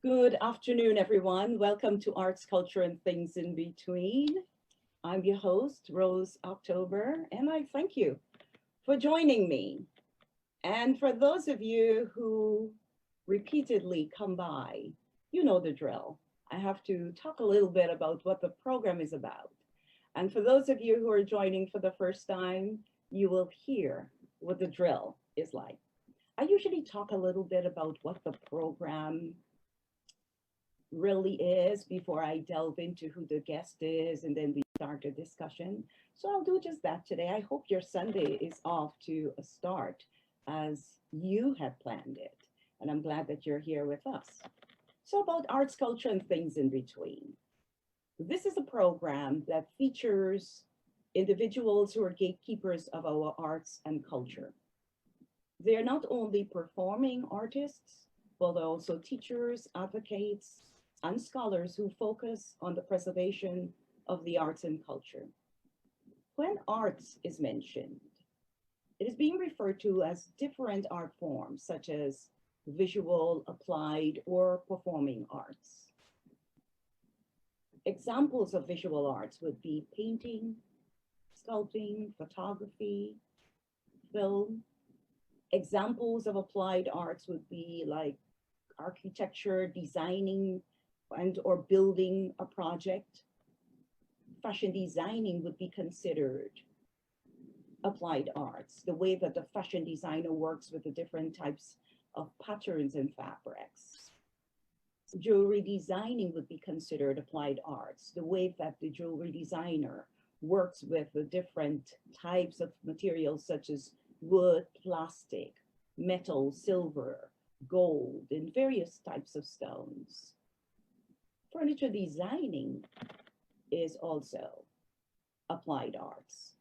Good afternoon, everyone. Welcome to Arts, Culture, and Things in Between. I'm your host, Rose October, and I thank you for joining me. And for those of you who repeatedly come by, you know the drill. I have to talk a little bit about what the program is about. And for those of you who are joining for the first time, you will hear what the drill is like. I usually talk a little bit about what the program really is before I delve into who the guest is and then we start a discussion. So I'll do just that today. I hope your Sunday is off to a start as you had planned it. And I'm glad that you're here with us. So about arts, culture, and things in between. This is a program that features individuals who are gatekeepers of our arts and culture. They're not only performing artists, but also teachers, advocates, and scholars who focus on the preservation of the arts and culture. When arts is mentioned, it is being referred to as different art forms, such as visual, applied, or performing arts. Examples of visual arts would be painting, sculpting, photography, film. Examples of applied arts would be like architecture, designing and or building a project. Fashion designing would be considered applied arts, the way that the fashion designer works with the different types of patterns and fabrics. Jewelry designing would be considered applied arts, the way that the jewelry designer works with the different types of materials such as wood, plastic, metal, silver, gold, and various types of stones. Furniture designing is also applied arts.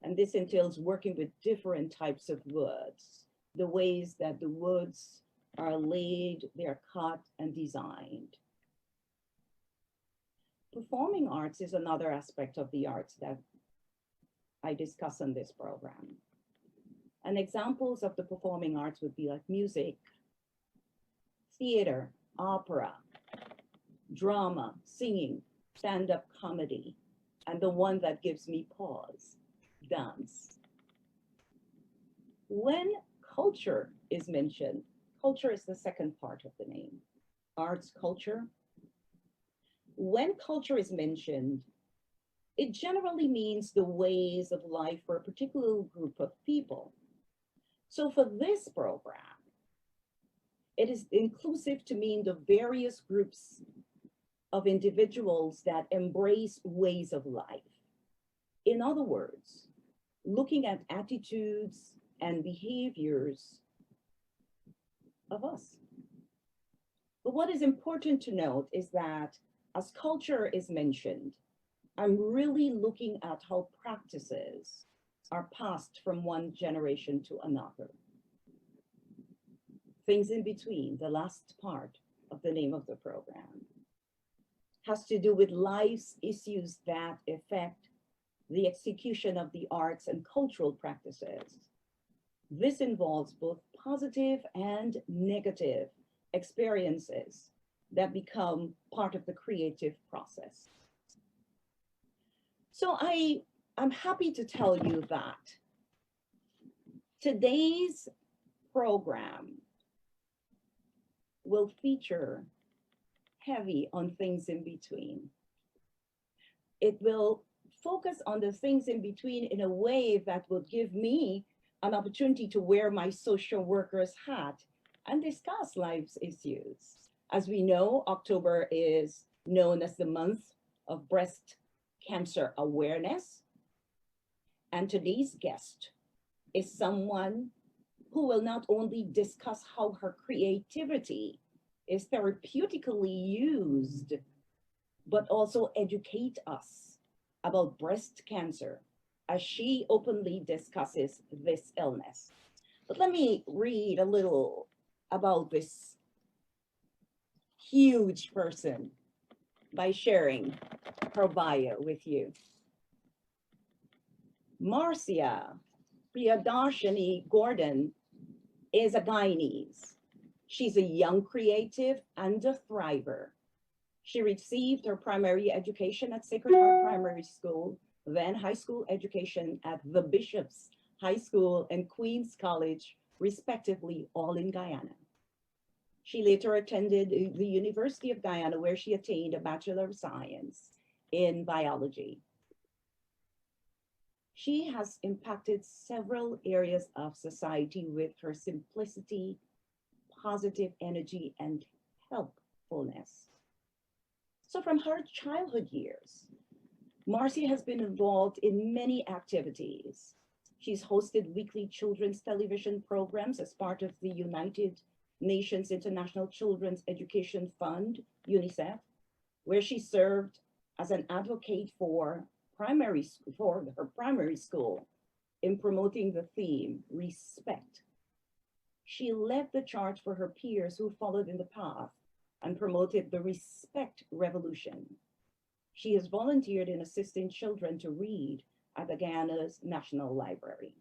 And this entails working with different types of woods, the ways that the woods are laid, they're cut and designed. Performing arts is another aspect of the arts that I discuss on this program. And examples of the performing arts would be like music, theater, opera, drama, singing, stand-up comedy, and the one that gives me pause, dance. When culture is mentioned, culture is the second part of the name. Arts, culture. When culture is mentioned, it generally means the ways of life for a particular group of people. So for this program, it is inclusive to mean the various groups of individuals that embrace ways of life. In other words, looking at attitudes and behaviors of us. But what is important to note is that as culture is mentioned, I'm really looking at how practices are passed from one generation to another. Things in between, the last part of the name of the program, has to do with life's issues that affect the execution of the arts and cultural practices. This involves both positive and negative experiences that become part of the creative process. So I'm happy to tell you that today's program will feature heavy on things in between. It will focus on the things in between in a way that will give me an opportunity to wear my social worker's hat and discuss life's issues. As we know, October is known as the month of breast cancer awareness. And today's guest is someone who will not only discuss how her creativity is therapeutically used, but also educate us about breast cancer as she openly discusses this illness. But let me read a little about this huge person by sharing her bio with you. Marcia Gordon is a Guyanese. She's a young creative and a thriver. She received her primary education at Sacred Heart Primary School, then high school education at the Bishops High School and Queens College, respectively, all in Guyana. She later attended the University of Guyana, where she attained a Bachelor of Science in Biology. She has impacted several areas of society with her simplicity, positive energy, and helpfulness. So from her childhood years, Marcia has been involved in many activities. She's hosted weekly children's television programs as part of the United Nations International Children's Education Fund, UNICEF, where she served as an advocate for her primary school in promoting the theme, respect. She led the charge for her peers who followed in the path and promoted the respect revolution. She has volunteered in assisting children to read at the Guyana's National Library.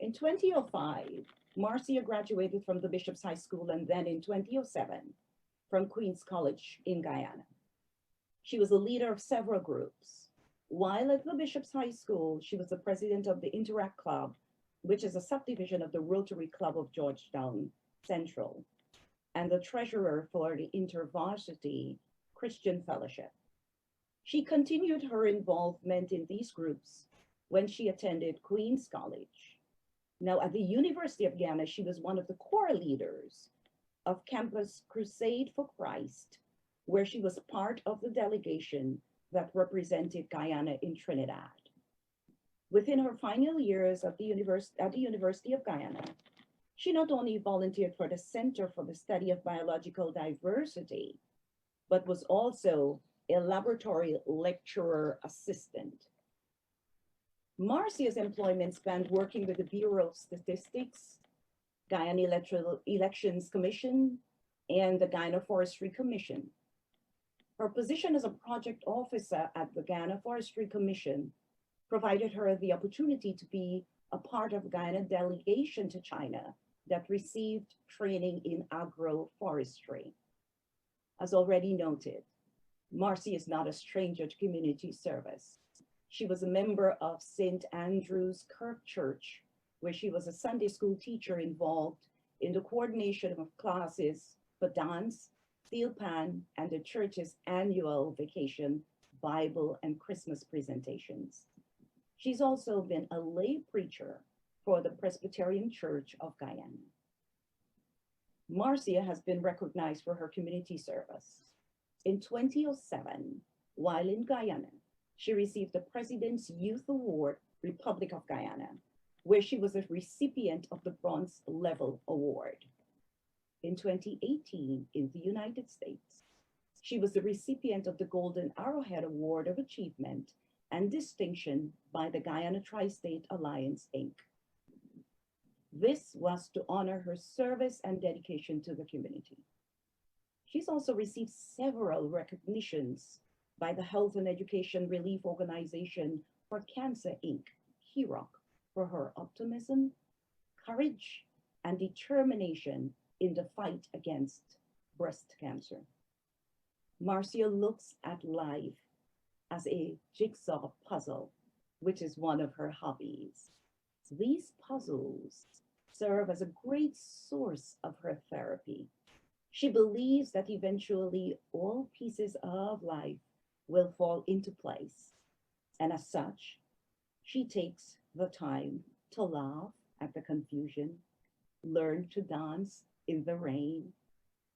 In 2005, Marcia graduated from the Bishops High School, and then in 2007 from Queens College in Guyana. She was a leader of several groups. While at the Bishops High School, she was the president of the Interact Club, which is a subdivision of the Rotary Club of Georgetown Central, and the treasurer for the InterVarsity Christian Fellowship. She continued her involvement in these groups when she attended Queens College. Now, at the University of Guyana, she was one of the core leaders of Campus Crusade for Christ, where she was part of the delegation that represented Guyana in Trinidad. Within her final years at the University of Guyana, she not only volunteered for the Center for the Study of Biological Diversity, but was also a laboratory lecturer assistant. Marcia's employment spanned working with the Bureau of Statistics, Guyana Elections Commission, and the Guyana Forestry Commission. Her position as a project officer at the Guyana Forestry Commission provided her the opportunity to be a part of Guyana delegation to China that received training in agroforestry. As already noted, Marcia is not a stranger to community service. She was a member of St. Andrew's Kirk Church, where she was a Sunday school teacher involved in the coordination of classes for dance, steel pan, and the church's annual vacation, Bible, and Christmas presentations. She's also been a lay preacher for the Presbyterian Church of Guyana. Marcia has been recognized for her community service. In 2007, while in Guyana, she received the President's Youth Award, Republic of Guyana, where she was a recipient of the Bronze Level Award. In 2018, in the United States, she was the recipient of the Golden Arrowhead Award of Achievement and Distinction by the Guyana Tri-State Alliance, Inc. This was to honor her service and dedication to the community. She's also received several recognitions by the Health and Education Relief Organization for Cancer, Inc., HEROC, for her optimism, courage, and determination in the fight against breast cancer. Marcia looks at life as a jigsaw puzzle, which is one of her hobbies. These puzzles serve as a great source of her therapy. She believes that eventually all pieces of life will fall into place. And as such, she takes the time to laugh at the confusion, learn to dance in the rain,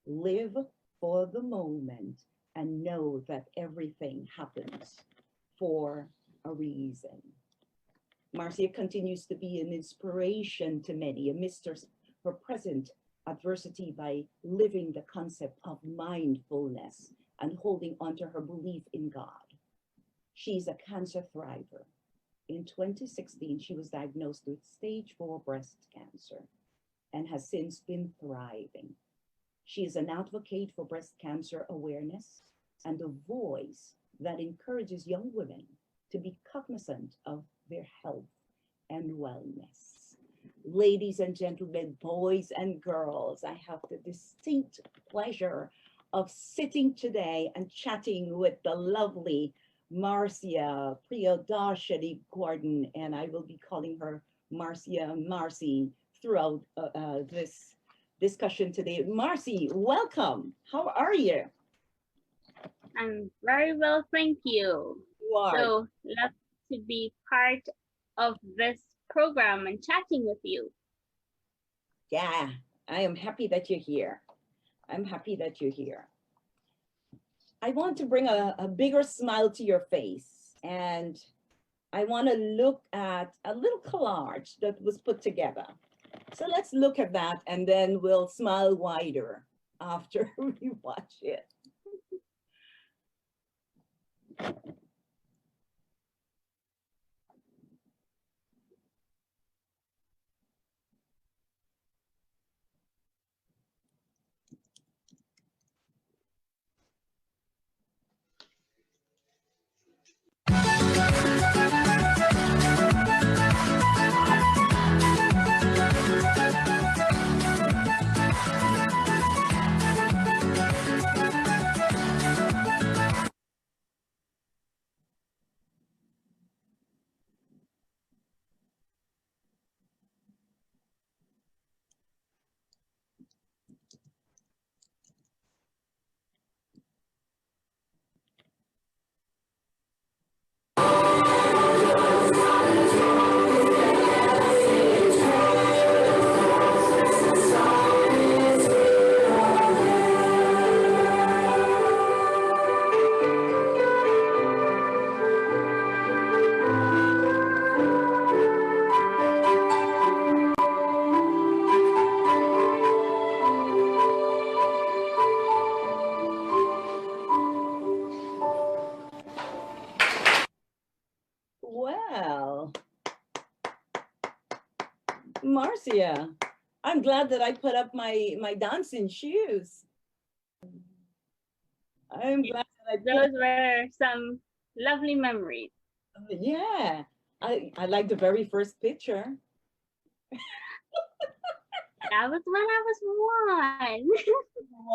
live for the moment, and know that everything happens for a reason. Marcia continues to be an inspiration to many amidst her present adversity by living the concept of mindfulness and holding onto her belief in God. She's a cancer thriver. In 2016, she was diagnosed with stage 4 breast cancer and has since been thriving. She is an advocate for breast cancer awareness and a voice that encourages young women to be cognizant of their health and wellness. Ladies and gentlemen, boys and girls, I have the distinct pleasure of sitting today and chatting with the lovely Marcia Gordon, and I will be calling her Marcy throughout this discussion today. Marcy, welcome. How are you? I'm very well, thank you. You are. So, love to be part of this program and chatting with you. Yeah, I am happy that you're here. I'm happy that you're here. I want to bring a bigger smile to your face, and I want to look at a little collage that was put together. So let's look at that, and then we'll smile wider after we watch it. Well, Marcia, I'm glad that I put up my dancing shoes. I'm glad that I Those were some lovely memories. Yeah, I like the very first picture. That was when I was 1.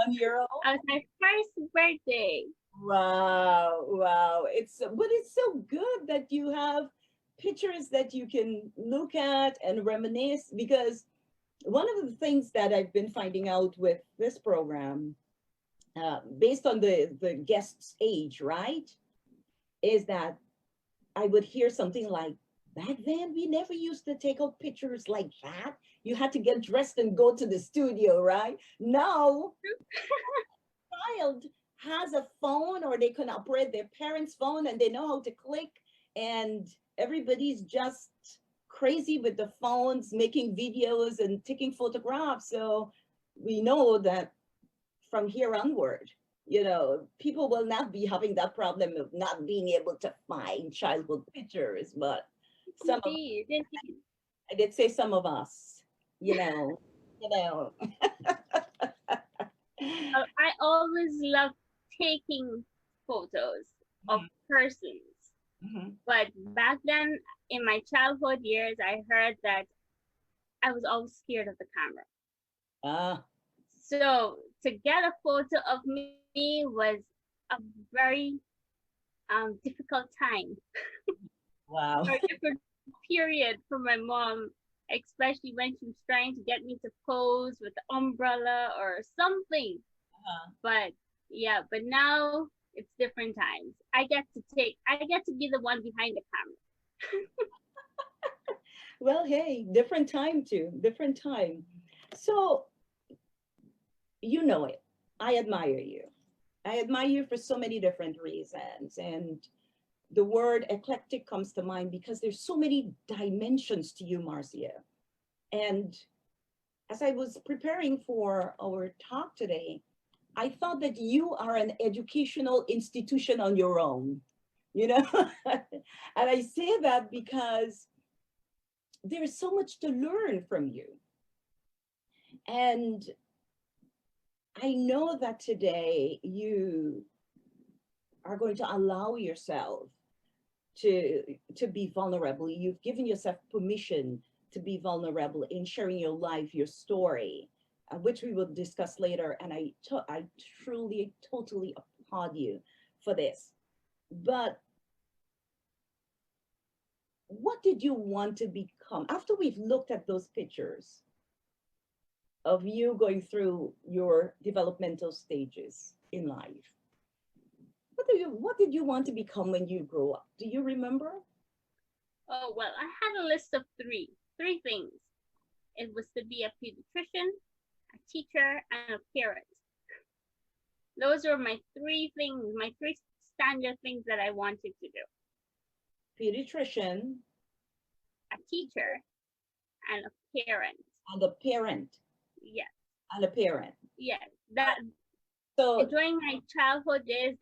1 year old. It was my first birthday. Wow, wow. But it's so good that you have pictures that you can look at and reminisce, because one of the things that I've been finding out with this program, based on the guest's age, right, is that I would hear something like, back then we never used to take out pictures like that. You had to get dressed and go to the studio, right? Now, child has a phone, or they can operate their parents' phone, and they know how to click, and everybody's just crazy with the phones, making videos and taking photographs. So we know that from here onward, people will not be having that problem of not being able to find childhood pictures. But Indeed. I did say some of us, you know. I always love taking photos of persons. But back then, in my childhood years, I heard that I was always scared of the camera. So to get a photo of me was a very difficult time. Wow. Or a different period for my mom, especially when she was trying to get me to pose with the umbrella or something. But yeah, but now it's different times. I get to be the one behind the camera. Well, hey, different time too, different time. So, you know it. I admire you. I admire you for so many different reasons. And the word eclectic comes to mind because there's so many dimensions to you, Marcia. And as I was preparing for our talk today, I thought that you are an educational institution on your own, and I say that because there's so much to learn from you. And I know that today you are going to allow yourself to be vulnerable. You've given yourself permission to be vulnerable in sharing your life, your story, which we will discuss later. And I truly, totally applaud you for this. But what did you want to become after we've looked at those pictures of you going through your developmental stages in life? What did you want to become when you grew up? Do you remember? Oh, well, I had a list of three things. It was to be a pediatrician, a teacher, and a parent. Those were my three things, my three standard things that I wanted to do. Pediatrician, a teacher, and a parent. And a parent. Yes. And a parent. Yes. That so during my childhood days,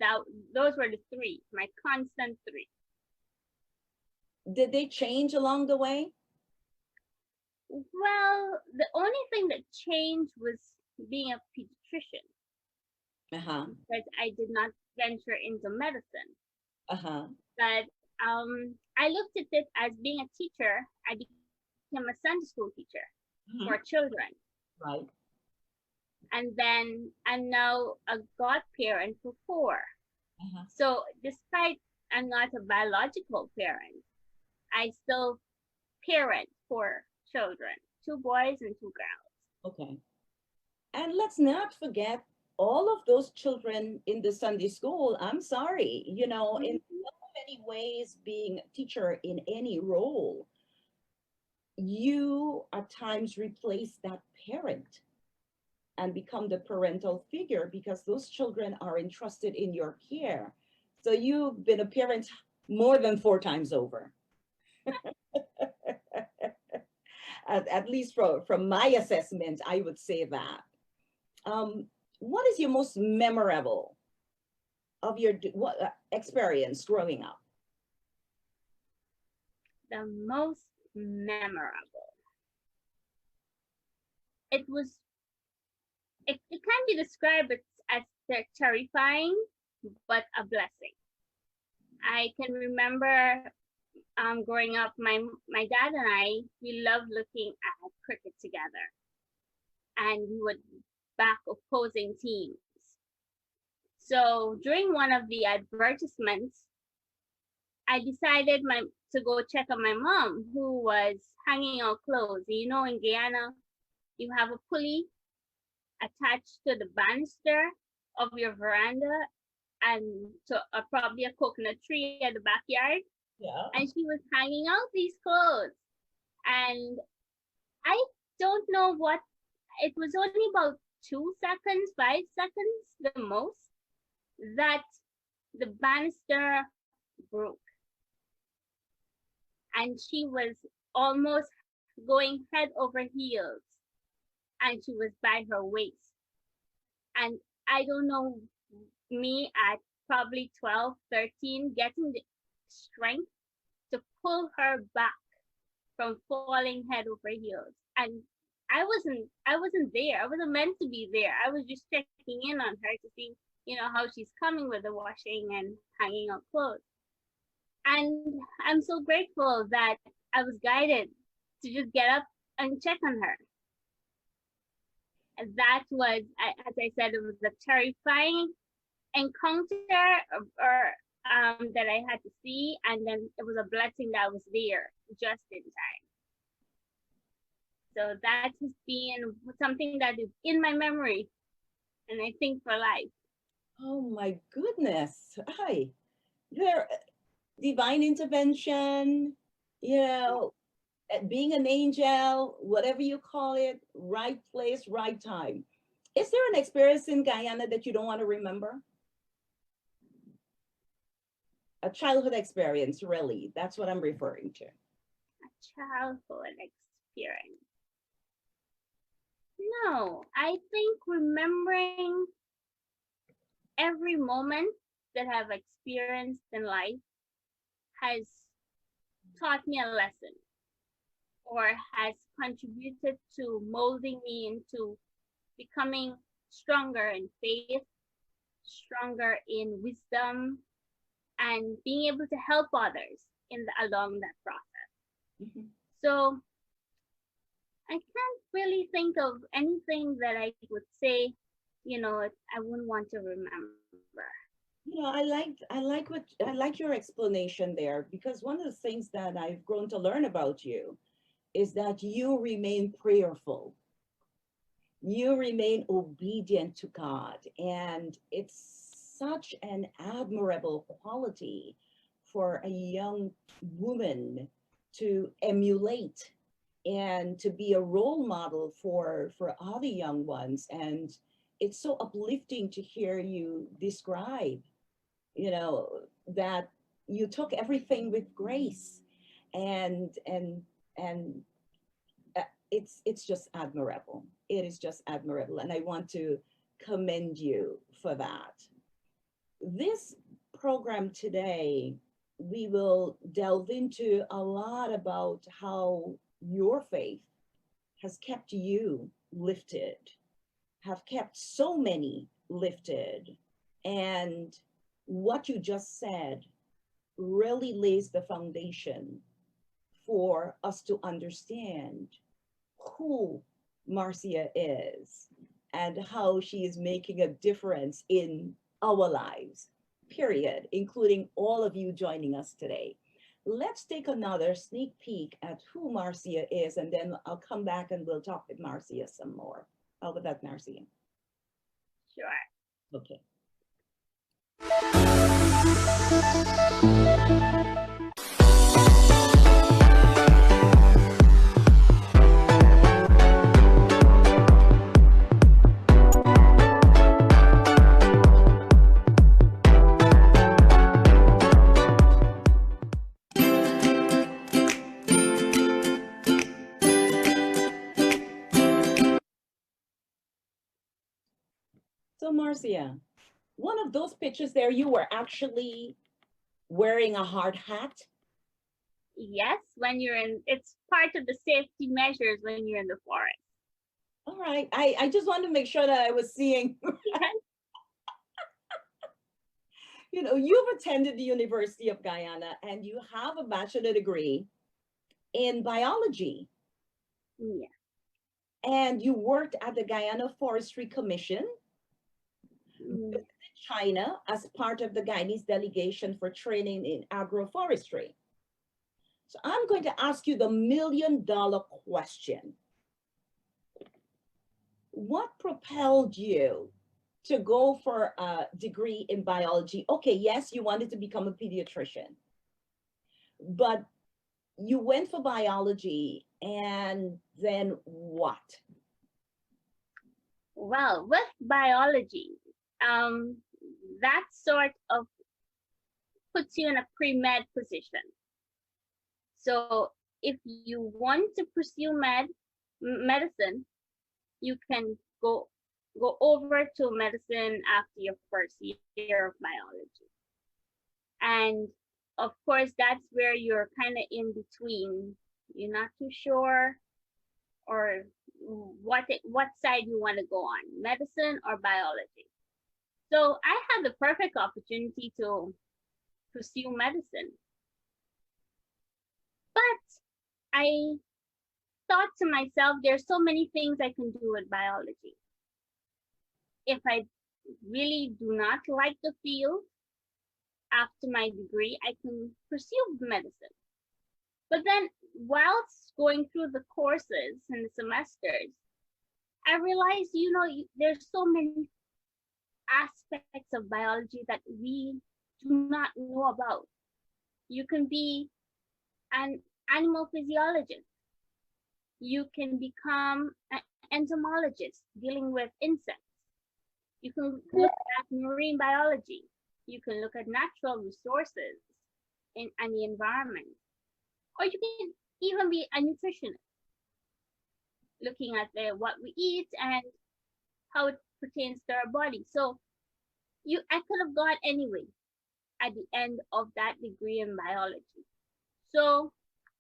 those were the three, my constant three. Did they change along the way? Well, the only thing that changed was being a pediatrician. Because I did not venture into medicine. But I looked at it as being a teacher. I became a Sunday school teacher for children. Right. And then I'm now a godparent for 4. So despite I'm not a biological parent, I still parent 4 children, 2 boys and 2 girls. Okay. And let's not forget all of those children in the Sunday school. I'm sorry, in so many ways, being a teacher in any role, you at times replace that parent and become the parental figure because those children are entrusted in your care. So you've been a parent more than 4 times over. At least from my assessment, I would say that. What is your most memorable of your experience growing up? The most memorable. It can be described as terrifying, but a blessing. I can remember growing up, my dad and I, we loved looking at cricket together. And we would back opposing teams. So during one of the advertisements, I decided to go check on my mom, who was hanging out clothes. In Guyana, you have a pulley attached to the banister of your veranda and to probably a coconut tree at the backyard. Yeah. And she was hanging out these clothes. And I don't know what, it was only about 2 seconds, 5 seconds, the most, that the banister broke. And she was almost going head over heels. And she was by her waist. And I don't know, me at probably 12, 13, getting the strength to pull her back from falling head over heels. And I wasn't there. I wasn't meant to be there. I was just checking in on her to see, how she's coming with the washing and hanging out clothes. And I'm so grateful that I was guided to just get up and check on her. And that was, as I said, it was a terrifying encounter that I had to see, and then it was a blessing that I was there just in time. So that has been something that is in my memory, and I think for life. Oh my goodness. Hi. There, divine intervention, being an angel, whatever you call it, right place, right time. Is there an experience in Guyana that you don't want to remember? A childhood experience, really. That's what I'm referring to. A childhood experience. No, I think remembering every moment that I've experienced in life has taught me a lesson or has contributed to molding me into becoming stronger in faith, stronger in wisdom, and being able to help others along that process. So I can't really think of anything that I would say, I wouldn't want to remember. I like your explanation there, because one of the things that I've grown to learn about you is that you remain prayerful. You remain obedient to God, and it's such an admirable quality for a young woman to emulate and to be a role model for other young ones. And it's so uplifting to hear you describe, that you took everything with grace, and it's just admirable. It is just admirable, and I want to commend you for that. This program today, we will delve into a lot about how your faith has kept you lifted, have kept so many lifted, and what you just said really lays the foundation for us to understand who Marcia is and how she is making a difference in our lives, period, including all of you joining us today. Let's take another sneak peek at who Marcia is, and then I'll come back and we'll talk with Marcia some more. How about that, Marcia? Sure. Okay. So Marcia, one of those pictures there, you were actually wearing a hard hat? Yes, it's part of the safety measures when you're in the forest. All right. I just wanted to make sure that I was seeing. You've attended the University of Guyana and you have a bachelor degree in biology. Yeah. And you worked at the Guyana Forestry Commission, visited China as part of the Guyanese delegation for training in agroforestry. So I'm going to ask you the $1,000,000 question. What propelled you to go for a degree in biology? Okay, yes, you wanted to become a pediatrician, but you went for biology, and then what? Well, with biology, that sort of puts you in a pre-med position. So if you want to pursue medicine, you can go over to medicine after your first year of biology. And of course, that's where you're kind of in between. You're not too sure or what side you want to go on, medicine or biology. So I had the perfect opportunity to pursue medicine. But I thought to myself, there's so many things I can do with biology. If I really do not like the field, after my degree, I can pursue medicine. But then whilst going through the courses and the semesters, I realized, there's so many aspects of biology that we do not know about. You can be an animal physiologist. You can become an entomologist dealing with insects. You can look at marine biology. You can look at natural resources and the environment. Or you can even be a nutritionist, looking at what we eat and how it pertains to our body. So I could have gone anyway at the end of that degree in biology. So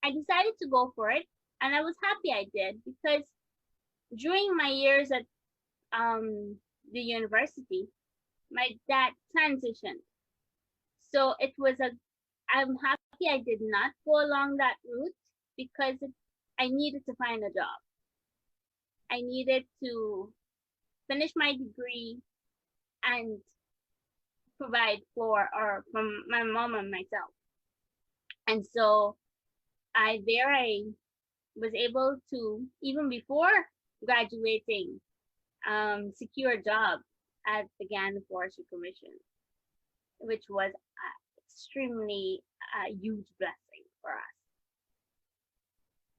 I decided to go for it, and I was happy I did, because during my years at the university, my dad transitioned. So I'm happy I did not go along that route, because I needed to find a job. I needed to finish my degree and provide for my mom and myself. And so I was able to, even before graduating, secure a job at the Ghana Forestry Commission, which was extremely huge blessing for us.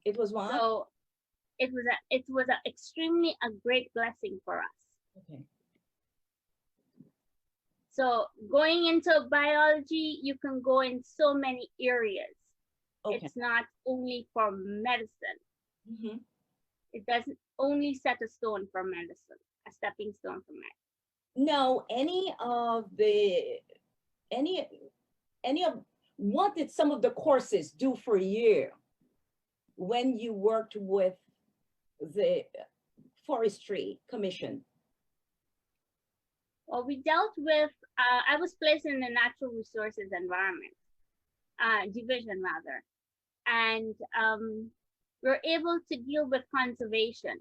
It was what? So it was extremely a great blessing for us. Okay. So going into biology, you can go in so many areas. Okay. It's not only for medicine. Mm-hmm. It doesn't only set a stone for medicine, a stepping stone for medicine. No, what did some of the courses do for you when you worked with the Forestry Commission? Well, we dealt with, I was placed in the natural resources environment, division rather. And we're able to deal with conservation,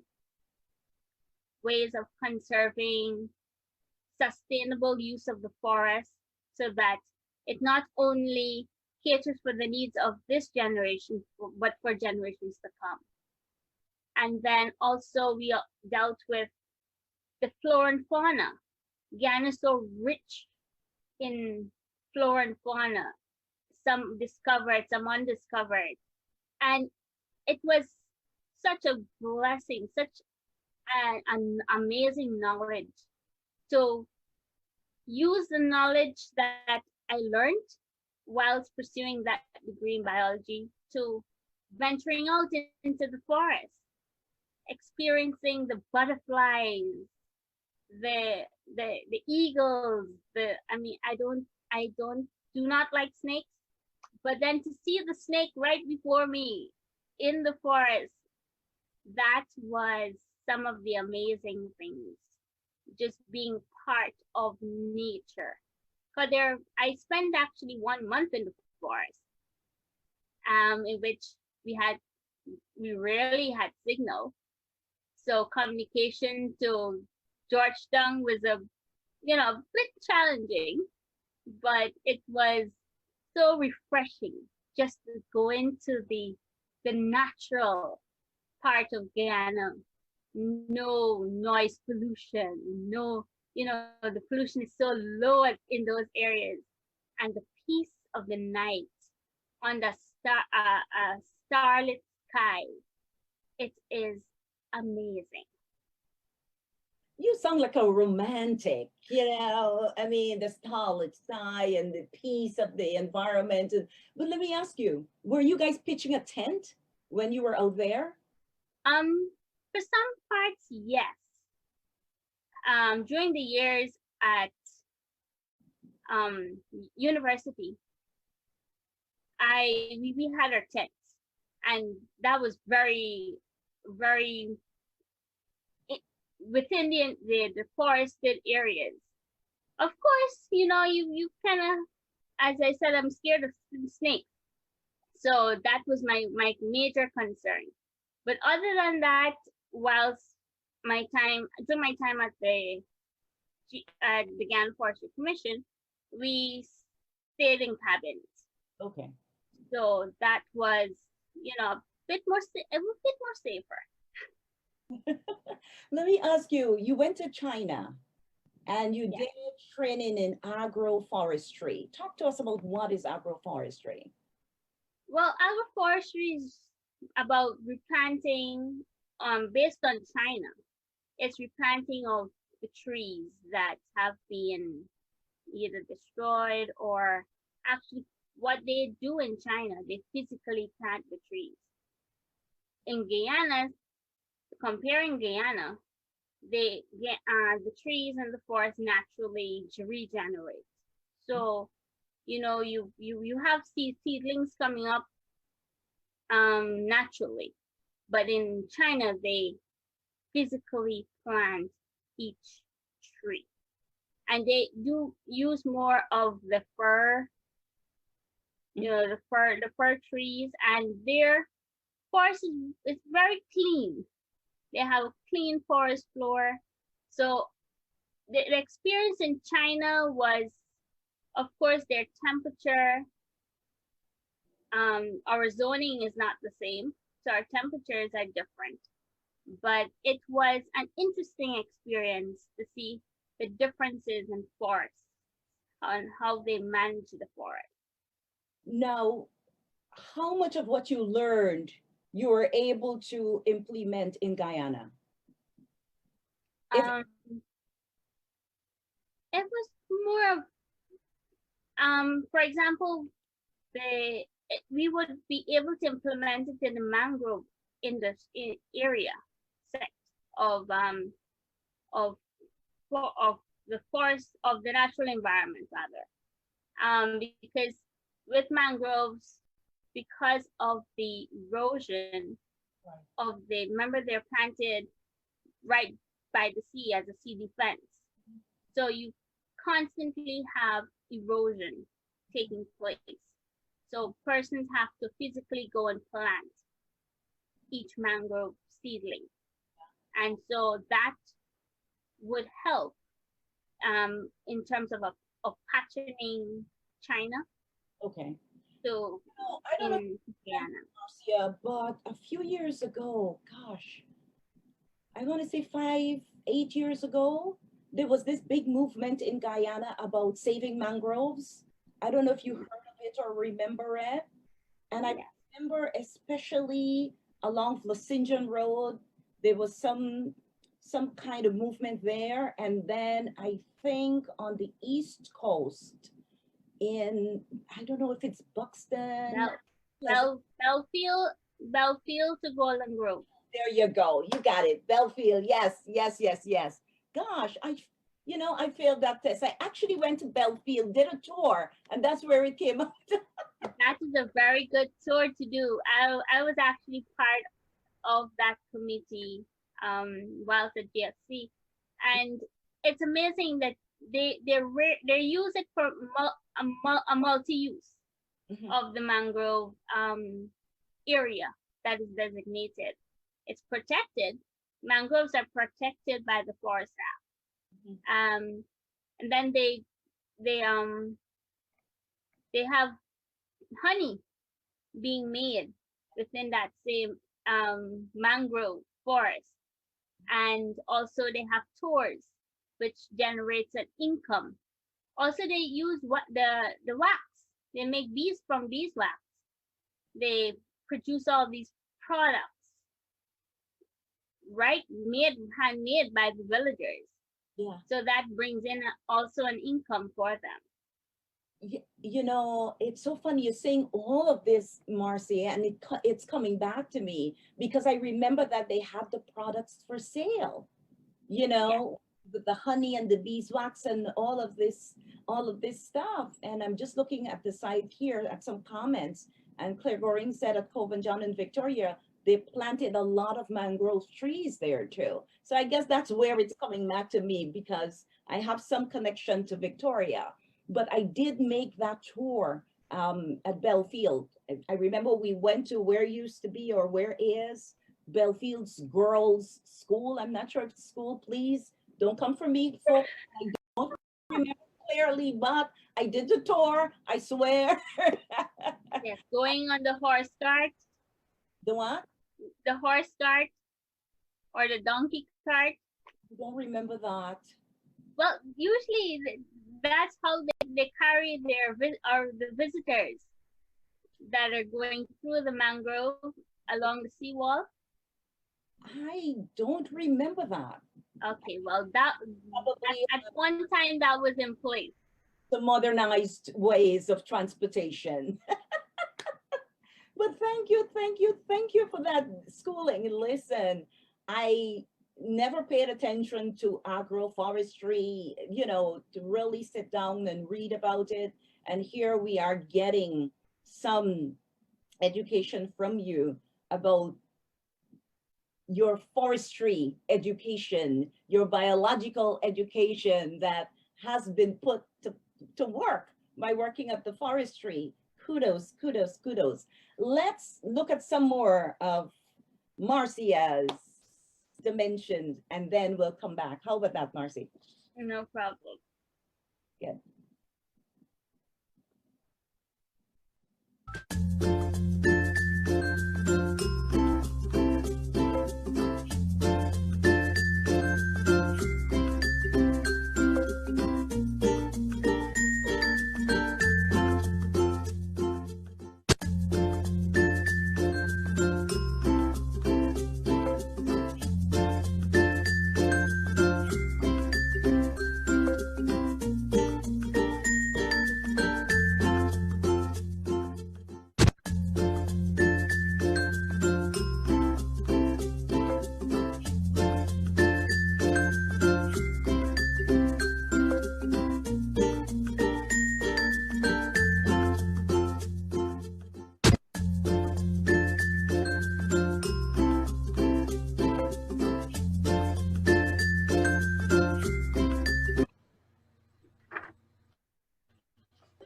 ways of conserving, sustainable use of the forest so that it not only caters for the needs of this generation, but for generations to come. And then also we dealt with the flora and fauna. Ghana is so rich in flora and fauna, some discovered, some undiscovered. And it was such a blessing, such an amazing knowledge to use the knowledge that I learned whilst pursuing that degree in biology to venturing out into the forest, experiencing the butterflies, the eagles, I do not like snakes, but then to see the snake right before me in the forest, that was some of the amazing things, just being part of nature. Because I spent actually 1 month in the forest, in which we rarely had signal. So communication to Georgetown was a bit challenging, but it was so refreshing just to go into the natural part of Guyana. No noise pollution, the pollution is so low in those areas, and the peace of the night on the starlit sky, it is amazing. You sound like a romantic, the starlit sky and the peace of the environment. But let me ask you, were you guys pitching a tent when you were out there? For some parts, yes. During the years at university, we had our tents, and that was very, very within the forested areas. Of course, you kind of, as I said, I'm scared of snakes, so that was my major concern. But other than that, whilst during my time at the Ghana Forestry Commission, we stayed in cabins. Okay. So that was, a bit more safer. Let me ask you, you went to China and you did training in agroforestry. Talk to us about what is agroforestry. Well, agroforestry is about replanting, based on China. It's replanting of the trees that have been either destroyed, or actually what they do in China, they physically plant the trees. In Guyana, comparing Guyana, the trees and the forest naturally regenerate. So, you have seedlings coming up naturally, but in China they physically plant each tree, and they do use more of the fir, the fir trees, and their forest is very clean. They have a clean forest floor. So the experience in China was, of course, their temperature. Our zoning is not the same, so our temperatures are different. But it was an interesting experience to see the differences in forests and how they manage the forest. Now, how much of what you learned you were able to implement in Guyana? If Um, it was more of, for example, we would be able to implement it in the mangrove area set of of of the forest, of the natural environment rather, because with mangroves, because of the erosion of the, remember, they're planted right by the sea as a sea defense, so you constantly have erosion taking place. So persons have to physically go and plant each mangrove seedling. And so that would help in terms of patterning China. okay. So No, I don't know, in Guyana. Marcia, but a few years ago, gosh, I want to say 8 years ago, there was this big movement in Guyana about saving mangroves. I don't know if you heard of it or remember it. And I Yeah. remember especially along Flasinjan Road, there was some kind of movement there. And then I think on the East Coast in, I don't know if it's Buxton. Belfield to Golden Grove. There you go. You got it. Belfield. Yes, yes, yes, yes. Gosh, I failed that test. I actually went to Belfield, did a tour, and that's where it came up. That is a very good tour to do. I was actually part of that committee whilst at GFC, and it's amazing that they use it for a multi-use of the mangrove area that is designated. It's protected. Mangroves are protected by the Forest Act. And then they have honey being made within that same mangrove forest, and also they have tours which generates an income. Also, they use the wax. They make beeswax. They produce all these products, right? Handmade by the villagers. Yeah. So that brings in also an income for them. It's so funny you're saying all of this, Marcia, and it's coming back to me because I remember that they have the products for sale, the honey and the beeswax and all of this stuff. And I'm just looking at the site here at some comments, and Claire Goring said at Cove and John in Victoria, they planted a lot of mangrove trees there too. So I guess that's where it's coming back to me because I have some connection to Victoria. But I did make that tour at Belfield. I remember we went to where used to be or where is Belfield's girls' school. I'm not sure if it's school, please don't come for me, folks. I don't remember clearly, but I did the tour, I swear. Yes, going on the horse cart. The what? The horse cart or the donkey cart. I don't remember that. Well, usually that's how they carry the visitors that are going through the mangrove along the seawall. I don't remember that. Okay, well, that probably at one time that was in place. The modernized ways of transportation. But thank you for that schooling. Listen, I never paid attention to agroforestry, to really sit down and read about it. And here we are getting some education from you about your forestry education, your biological education that has been put to work by working at the forestry. Kudos, kudos, kudos. Let's look at some more of Marcia's dimensions, and then we'll come back. How about that, Marcy? No problem. Good.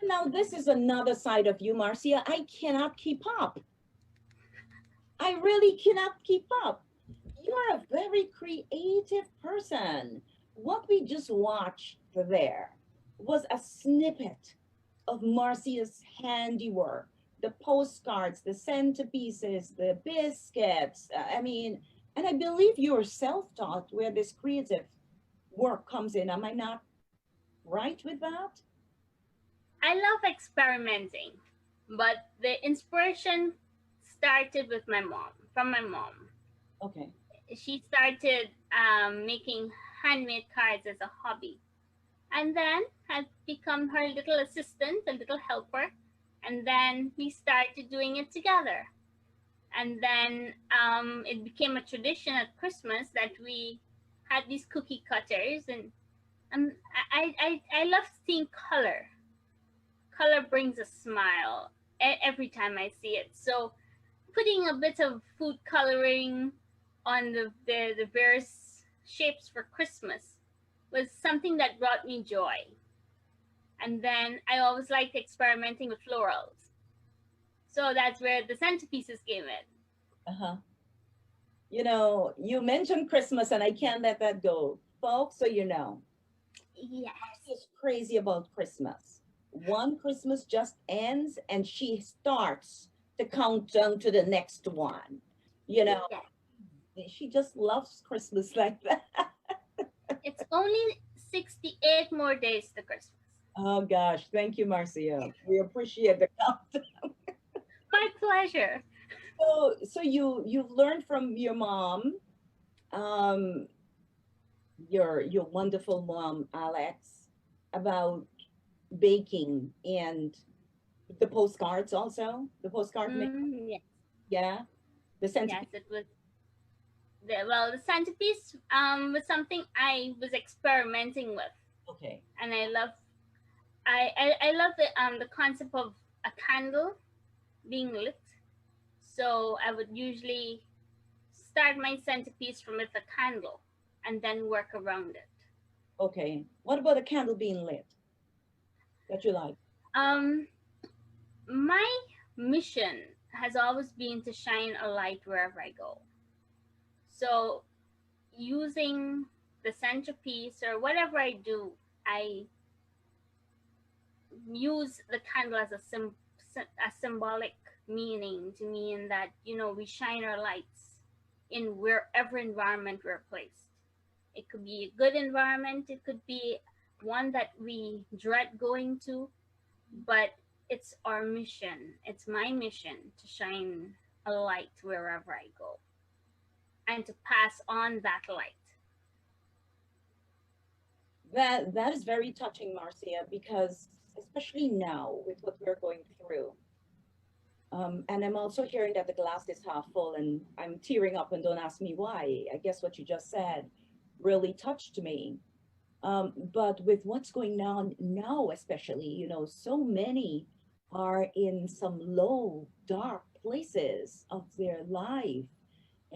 Now, this is another side of you, Marcia. I cannot keep up. I really cannot keep up. You're a very creative person. What we just watched there was a snippet of Marcia's handiwork, the postcards, the centerpieces, the biscuits. I mean, and I believe you're self-taught where this creative work comes in. Am I not right with that? I love experimenting, but the inspiration started with my mom, from my mom. Okay. She started making handmade cards as a hobby, and then had become her little assistant, a little helper, and then we started doing it together. And then it became a tradition at Christmas that we had these cookie cutters, and I love seeing color. Color brings a smile every time I see it. So putting a bit of food coloring on the various shapes for Christmas was something that brought me joy. And then I always liked experimenting with florals. So that's where the centerpieces came in. Uh-huh. You know, you mentioned Christmas and I can't let that go. Folks, so you know, Yes. she's crazy about Christmas. One Christmas just ends and she starts to count down to the next one. You know, she just loves Christmas like that. It's only 68 more days to Christmas. Oh gosh, thank you, Marcia. We appreciate the count. My pleasure. So you've learned from your mom, um, your wonderful mom, Alex, about baking and the postcards also. The postcard, Yes. yeah, the Yes, it was. The centerpiece was something I was experimenting with, Okay. and I love the concept of a candle being lit. So I would usually start my centerpiece from with a candle, and then work around it. Okay. What about a candle being lit that you like? Um, my mission has always been to shine a light wherever I go. So using the centerpiece or whatever I do, I use the candle as a symbolic meaning to mean that we shine our lights in wherever environment we're placed. It could be a good environment, it could be one that we dread going to, but it's our mission. It's my mission to shine a light wherever I go and to pass on that light. That is very touching, Marcia, because especially now with what we're going through, and I'm also hearing that the glass is half full, and I'm tearing up. And don't ask me why. I guess what you just said really touched me. But with what's going on now, especially, so many are in some low, dark places of their life.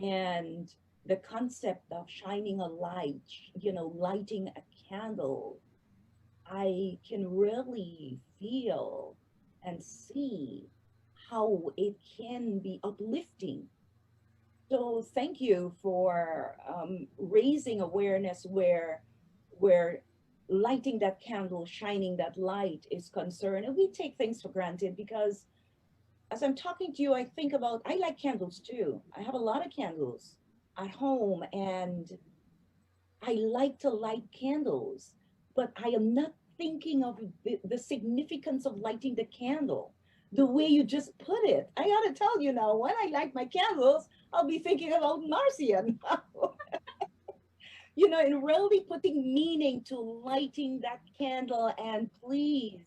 And the concept of shining a light, lighting a candle, I can really feel and see how it can be uplifting So thank you for raising awareness where lighting that candle, shining that light is concerned. And we take things for granted because as I'm talking to you, I think about, I like candles too. I have a lot of candles at home and I like to light candles, but I am not thinking of the significance of lighting the candle the way you just put it. I gotta tell you now, when I light my candles, I'll be thinking about Marcia now. And really putting meaning to lighting that candle. And please,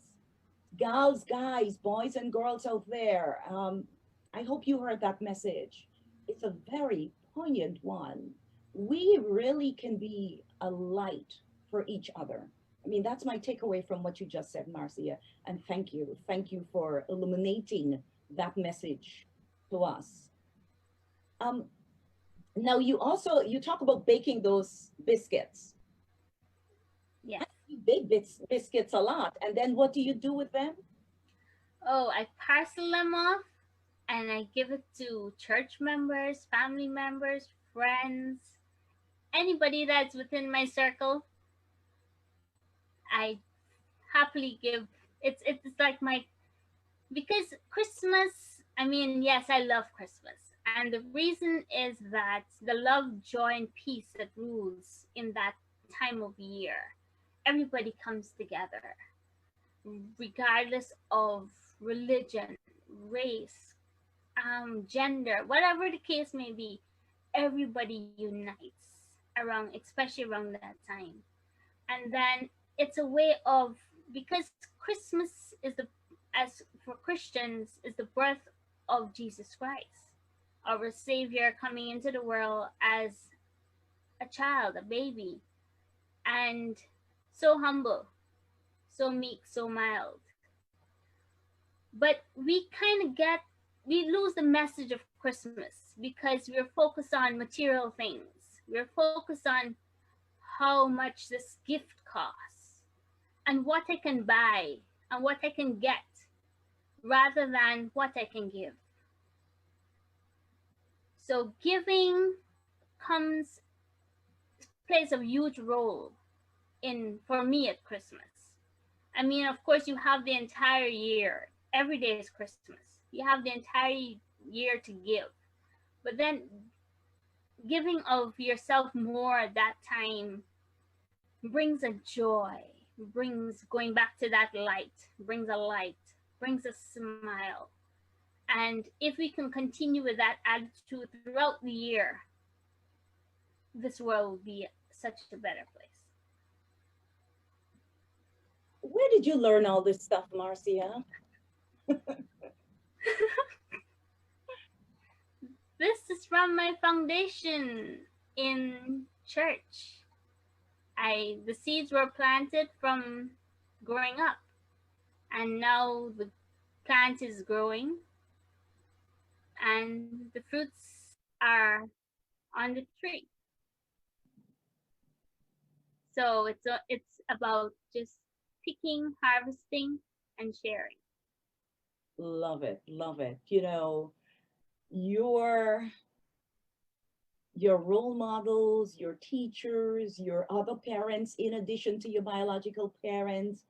gals, guys, boys and girls out there, I hope you heard that message. It's a very poignant one. We really can be a light for each other. I mean, that's my takeaway from what you just said, Marcia. And thank you. Thank you for illuminating that message to us. Um, Now you talk about baking those biscuits. Yes. You bake biscuits a lot, and then what do you do with them? Oh, I parcel them off and I give it to church members, family members, friends, anybody that's within my circle. I happily give. It's like my, because Christmas, I mean, yes, I love Christmas. And the reason is that the love, joy, and peace that rules in that time of year. Everybody comes together, regardless of religion, race, gender, whatever the case may be. Everybody unites around, especially around that time. And then it's a way of, because Christmas is the, as for Christians, is the birth of Jesus Christ, our savior coming into the world as a child, a baby, and so humble, so meek, so mild. But we kind of get, we lose the message of Christmas because we're focused on material things. We're focused on how much this gift costs and what I can buy and what I can get rather than what I can give. So giving comes, plays a huge role in, for me, at Christmas. I mean, of course, you have the entire year. Every day is Christmas. You have the entire year to give. But then giving of yourself more at that time brings a joy, brings, going back to that light, brings a smile. And if we can continue with that attitude throughout the year, this world will be such a better place. Where did you learn all this stuff, Marcia? This is from my foundation in church. The seeds were planted from growing up, and now the plant is growing and the fruits are on the tree. So it's about just picking, harvesting, and sharing. Love it, love it. Your your role models, your teachers, your other parents, in addition to your biological parents,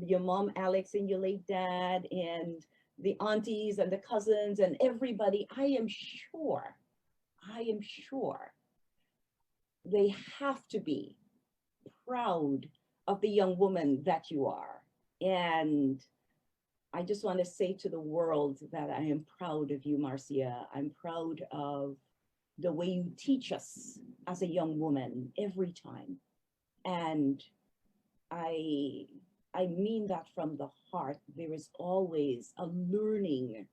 your mom, Alex, and your late dad, and the aunties and the cousins and everybody, I am sure they have to be proud of the young woman that you are. And I just want to say to the world that I am proud of you, Marcia. I'm proud of the way you teach us as a young woman every time. And I I mean that from the heart. There is always a learning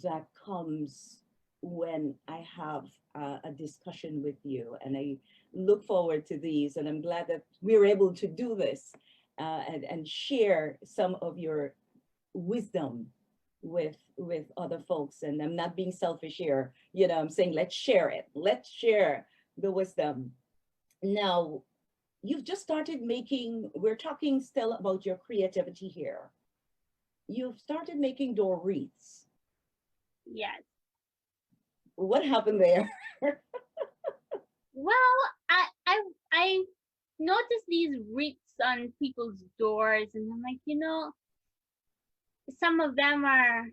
that comes when I have a discussion with you. And I look forward to these, and I'm glad that we're able to do this and share some of your wisdom with other folks. And I'm not being selfish here. I'm saying let's share it. Let's share the wisdom. Now, you've just started making, we're talking still about your creativity here. You've started making door wreaths. Yes. What happened there? Well, I noticed these wreaths on people's doors, and I'm like, some of them are,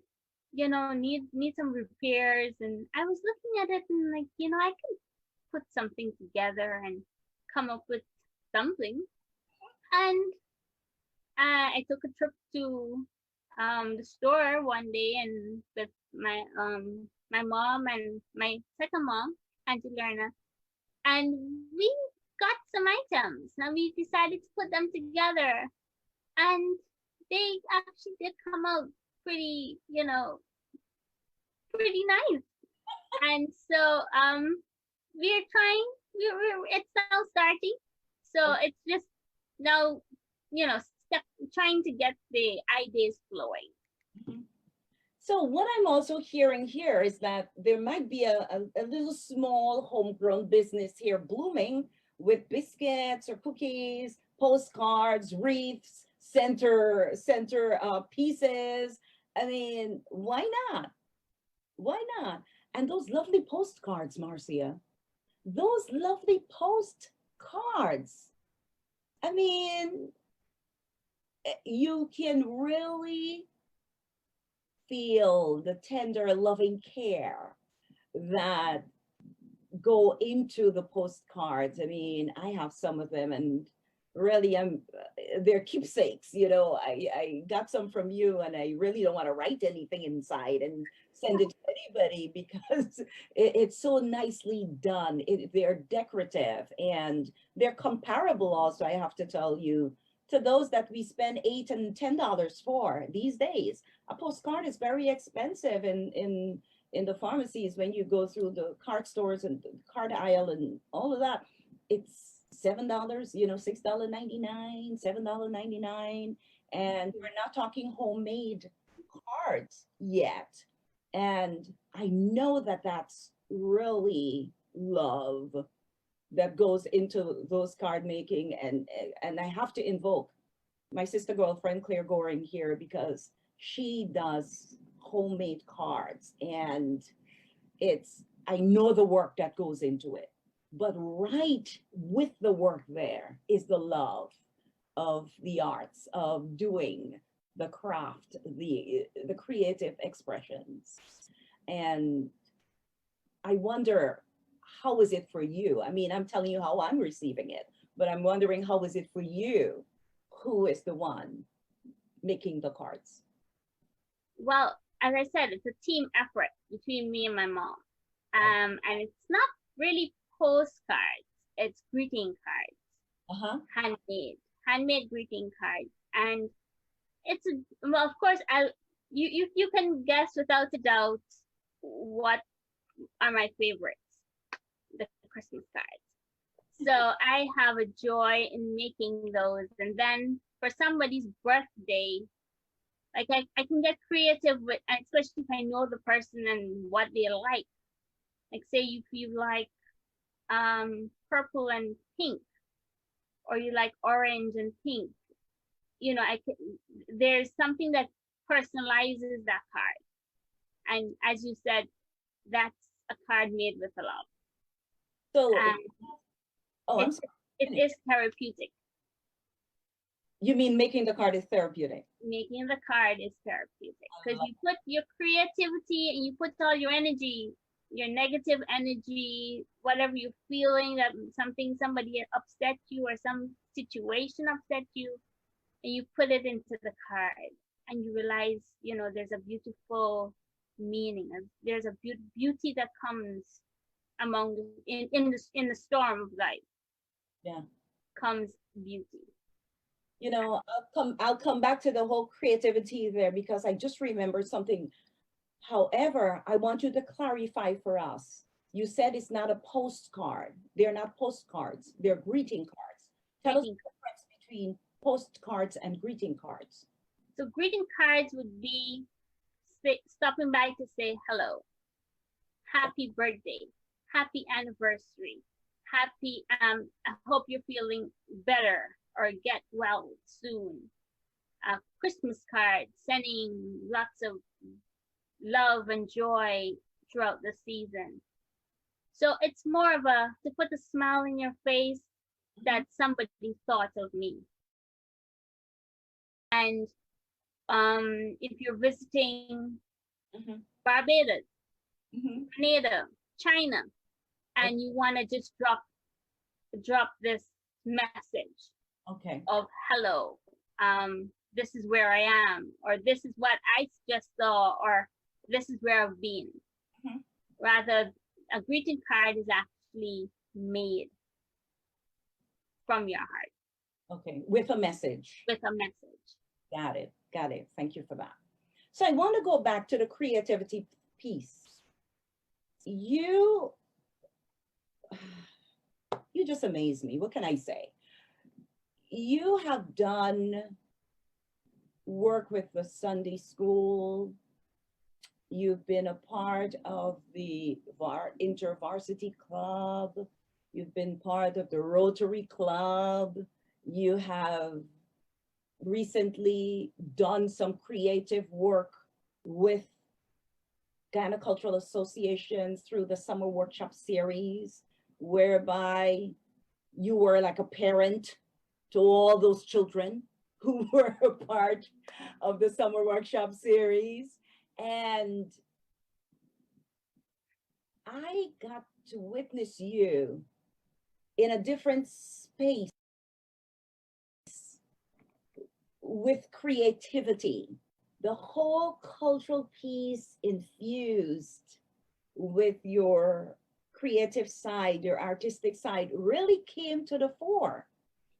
need some repairs, and I was looking at it and like, I could put something together and come up with something. And I took a trip to the store one day and with my mom and my second mom, Auntie Lerna, and we got some items. Now we decided to put them together, and they actually did come out pretty, pretty nice. And so we're trying. It's now starting, so it's just now, trying to get the ideas flowing. Mhm. So what I'm also hearing here is that there might be a little small homegrown business here blooming with biscuits or cookies, postcards, wreaths, center pieces. I mean, why not? Why not? And those lovely postcards, Marcia, those lovely postcards. I mean, you can really feel the tender, loving care that go into the postcards. I mean, I have some of them, and really, they're keepsakes. I got some from you, and I really don't want to write anything inside and send it to anybody because it's so nicely done. They're decorative and they're comparable. Also, I have to tell you, to those that we spend $8 and $10 for these days. A postcard is very expensive in the pharmacies when you go through the card stores and the card aisle and all of that. It's $7, $6.99, $7.99, and we're not talking homemade cards yet. And I know that that's really love that goes into those card making, and I have to invoke my sister girlfriend Claire Goring here because she does homemade cards, and I know the work that goes into it, but right with the work there is the love of the arts, of doing the craft, the creative expressions. And I wonder, how is it for you? I mean, I'm telling you how I'm receiving it, but I'm wondering, how is it for you? Who is the one making the cards? Well, as I said, it's a team effort between me and my mom. And it's not really postcards, it's greeting cards. Handmade greeting cards. And well, of course, you can guess without a doubt what are my favorites, the Christmas cards. So I have a joy in making those. And then for somebody's birthday, like I can get creative with, especially if I know the person and what they like. Like say if you like purple and pink, or you like orange and pink, there's something that personalizes that card. And as you said, that's a card made with love. So, I'm sorry. It is therapeutic. You mean making the card is therapeutic? Making the card is therapeutic because you put your creativity and you put all your energy, your negative energy, whatever you're feeling, that somebody upset you or some situation upset you, and you put it into the card, and you realize, there's a beautiful meaning. There's a beauty that comes among in the storm of life. Yeah, comes beauty. I'll come back to the whole creativity there because I just remembered something. However, I want you to clarify for us. You said it's not a postcard. They're not postcards. They're greeting cards. Tell us the difference between postcards and greeting cards. So greeting cards would be stopping by to say hello, happy birthday, happy anniversary, happy, I hope you're feeling better or get well soon. Christmas cards, sending lots of love and joy throughout the season. So it's more of a to put a smile in your face that somebody thought of me. And if you're visiting Barbados, Canada, China, and you want to just drop this message of hello, this is where I am, or this is what I just saw, or this is where I've been. Rather, a greeting card is actually made from your heart. Okay, with a message. With a message. Got it. Got it. Thank you for that. So I want to go back to the creativity piece. You just amaze me. What can I say? You have done work with the Sunday school. You've been a part of the InterVarsity Club. You've been part of the Rotary Club. You have recently done some creative work with Ghana Cultural Associations through the summer workshop series, whereby you were like a parent to all those children who were a part of the summer workshop series. And I got to witness you in a different space with creativity, the whole cultural piece infused with your creative side, your artistic side really came to the fore.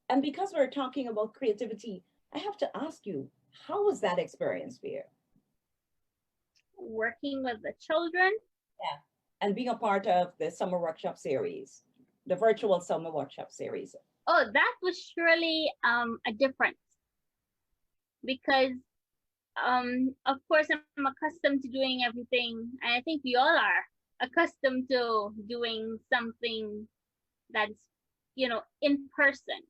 And because we're talking about creativity, I have to ask you, how was that experience for you? Working with the children? Yeah, and being a part of the summer workshop series, the virtual summer workshop series. Oh, that was surely a difference. Because of course I'm accustomed to doing everything, and I think we all are accustomed to doing something that's, in person.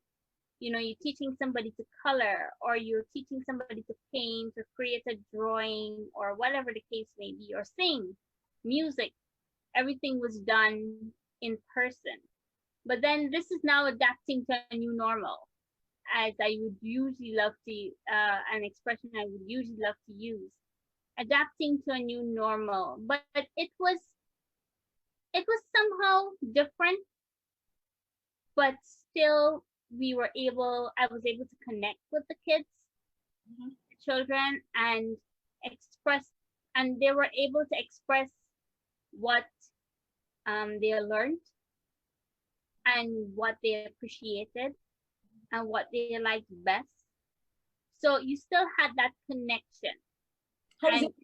You're teaching somebody to color, or you're teaching somebody to paint or create a drawing, or whatever the case may be, or sing, music. Everything was done in person. But then this is now adapting to a new normal, as I would usually love to, an expression I would usually love to use, adapting to a new normal. But it was somehow different, but still I was able to connect with the kids, children, and express, and they were able to express what they learned and what they appreciated and what they liked best. So you still had that connection. How was it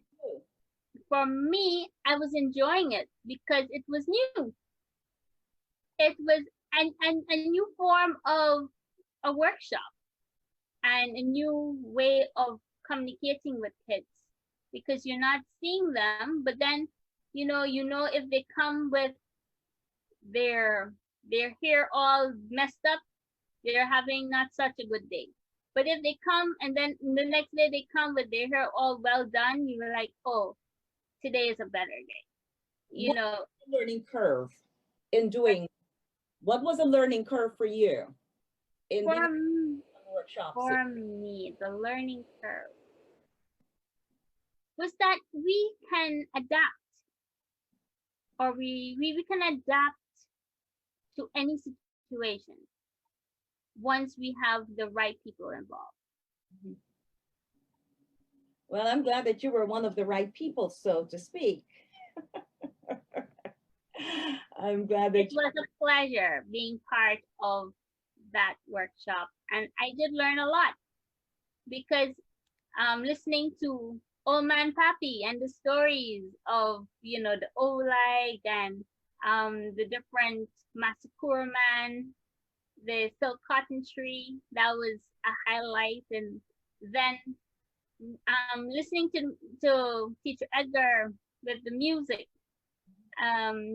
for me, I was enjoying it because it was new. It was a new form of a workshop and a new way of communicating with kids, because you're not seeing them, but then if they come with their hair all messed up, they're having not such a good day. But if they come and then the next day they come with their hair all well done, you were like, oh, today is a better day. What was the learning curve in doing? What was a learning curve for you in workshops? For me, the learning curve was that we can adapt, or we can adapt to any situation once we have the right people involved. Well, I'm glad that you were one of the right people, so to speak. I'm glad that it was a pleasure being part of that workshop, and I did learn a lot, because listening to Old Man Pappy and the stories of the Oleg and the different Masakura Man, the silk cotton tree, that was a highlight. And then listening to Teacher Edgar with the music.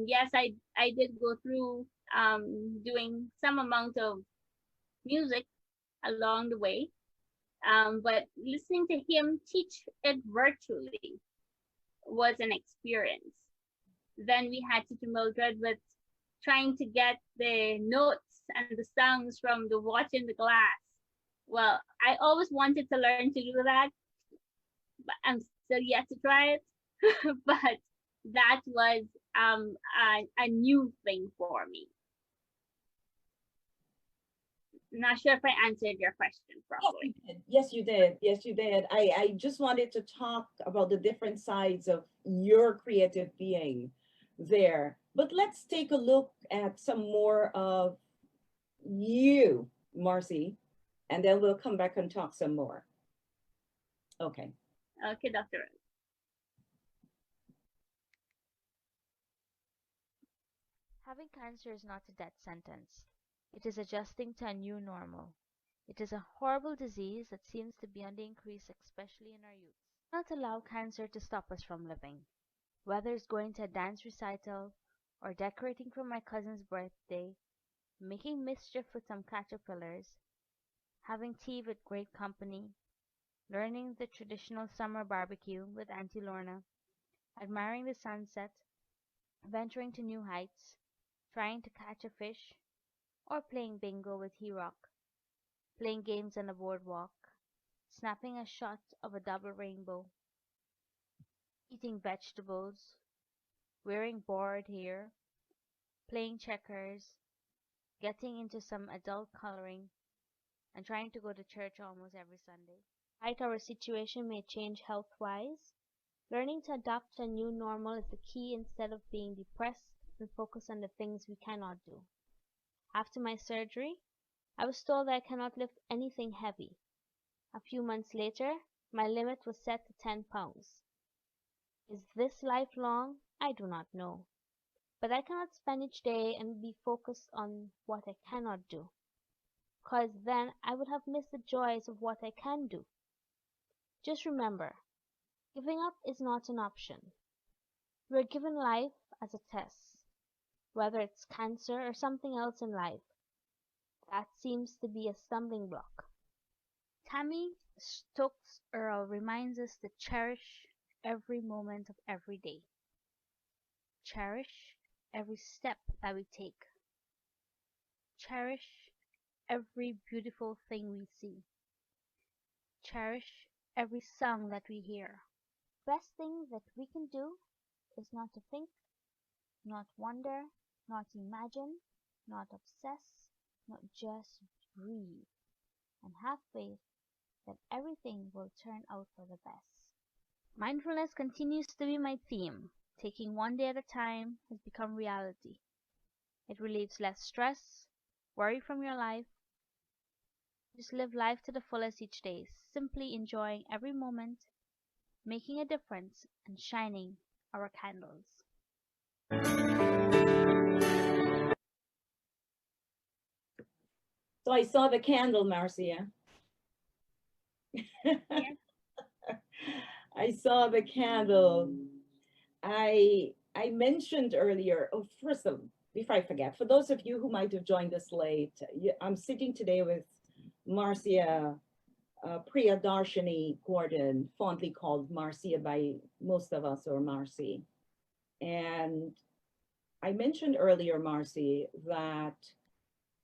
Yes, I did go through doing some amount of music along the way, but listening to him teach it virtually was an experience. Then we had to Mildred with trying to get the notes and the songs from the watch in the glass. Well, I always wanted to learn to do that, but I'm still yet to try it. But that was a new thing for me. Not sure if I answered your question properly. Yes, you did. Yes, you did. I just wanted to talk about the different sides of your creative being there. But let's take a look at some more of you, Marcy, and then we'll come back and talk some more. Okay. Okay, Dr. Rose. Having cancer is not a death sentence. It is adjusting to a new normal. It is a horrible disease that seems to be on the increase, especially in our youth. Do not allow cancer to stop us from living. Whether it's going to a dance recital, or decorating for my cousin's birthday, making mischief with some caterpillars, having tea with great company, learning the traditional summer barbecue with Auntie Lorna, admiring the sunset, venturing to new heights, trying to catch a fish, or playing bingo with He-Rock, playing games on a boardwalk, snapping a shot of a double rainbow, eating vegetables, wearing bored hair, playing checkers, getting into some adult coloring, and trying to go to church almost every Sunday. Like our situation may change health-wise, learning to adapt to a new normal is the key instead of being depressed and focus on the things we cannot do. After my surgery, I was told that I cannot lift anything heavy. A few months later, my limit was set to 10 pounds. Is this lifelong? I do not know. But I cannot spend each day and be focused on what I cannot do, because then I would have missed the joys of what I can do. Just remember, giving up is not an option. We are given life as a test, whether it's cancer or something else in life. That seems to be a stumbling block. Tammy Stokes Earl reminds us to cherish every moment of every day. Cherish every step that we take. Cherish every beautiful thing we see. Cherish every song that we hear. Best thing that we can do is not to think, not wonder, not imagine, not obsess, not just breathe, and have faith that everything will turn out for the best. Mindfulness continues to be my theme. Taking one day at a time has become reality. It relieves less stress, worry from your life. Just live life to the fullest each day, simply enjoying every moment, making a difference, and shining our candles. So I saw the candle, Marcia. Yes. I saw the candle. I mentioned earlier, oh, first of, before I forget, for those of you who might have joined us late, I'm sitting today with Marcia Priyadarshini Gordon, fondly called Marcia by most of us, or Marcy. And I mentioned earlier, Marcy, that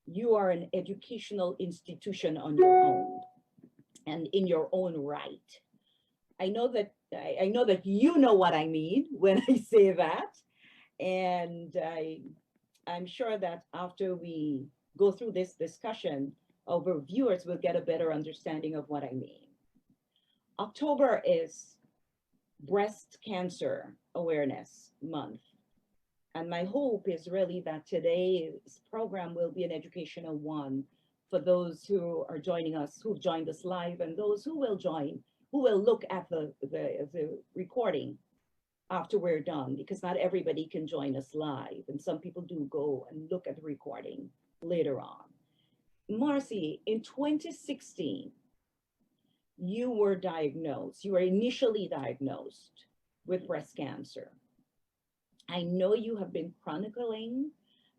you are an educational institution on your own and in your own right. I know that you know what I mean when I say that, and I'm sure that after we go through this discussion, our viewers will get a better understanding of what I mean. October is Breast Cancer Awareness Month. And my hope is really that today's program will be an educational one for those who are joining us, who've joined us live, and those who will join, who will look at the recording after we're done, because not everybody can join us live. And some people do go and look at the recording later on. Marcy, in 2016, you were diagnosed, you were initially diagnosed with breast cancer. I know you have been chronicling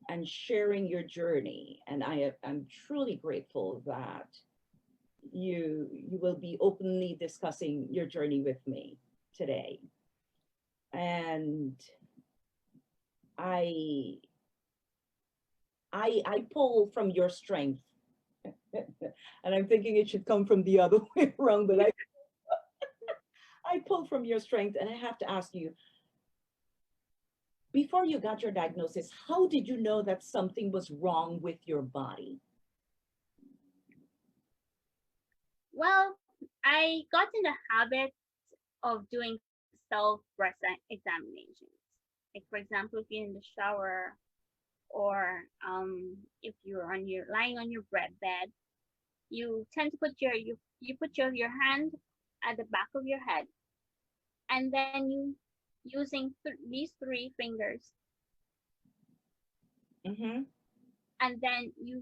and sharing your journey, and I'm truly grateful that you will be openly discussing your journey with me today. And I I pull from your strength. And I'm thinking it should come from the other way around, but I pull from your strength, and I have to ask you, before you got your diagnosis, how did you know that something was wrong with your body? Well, I got in the habit of doing self breast examinations. Like for example, if you're in the shower or if you're on your lying on your bed, you tend to put you put your hand at the back of your head, and then you using these three fingers, Mm-hmm. and then you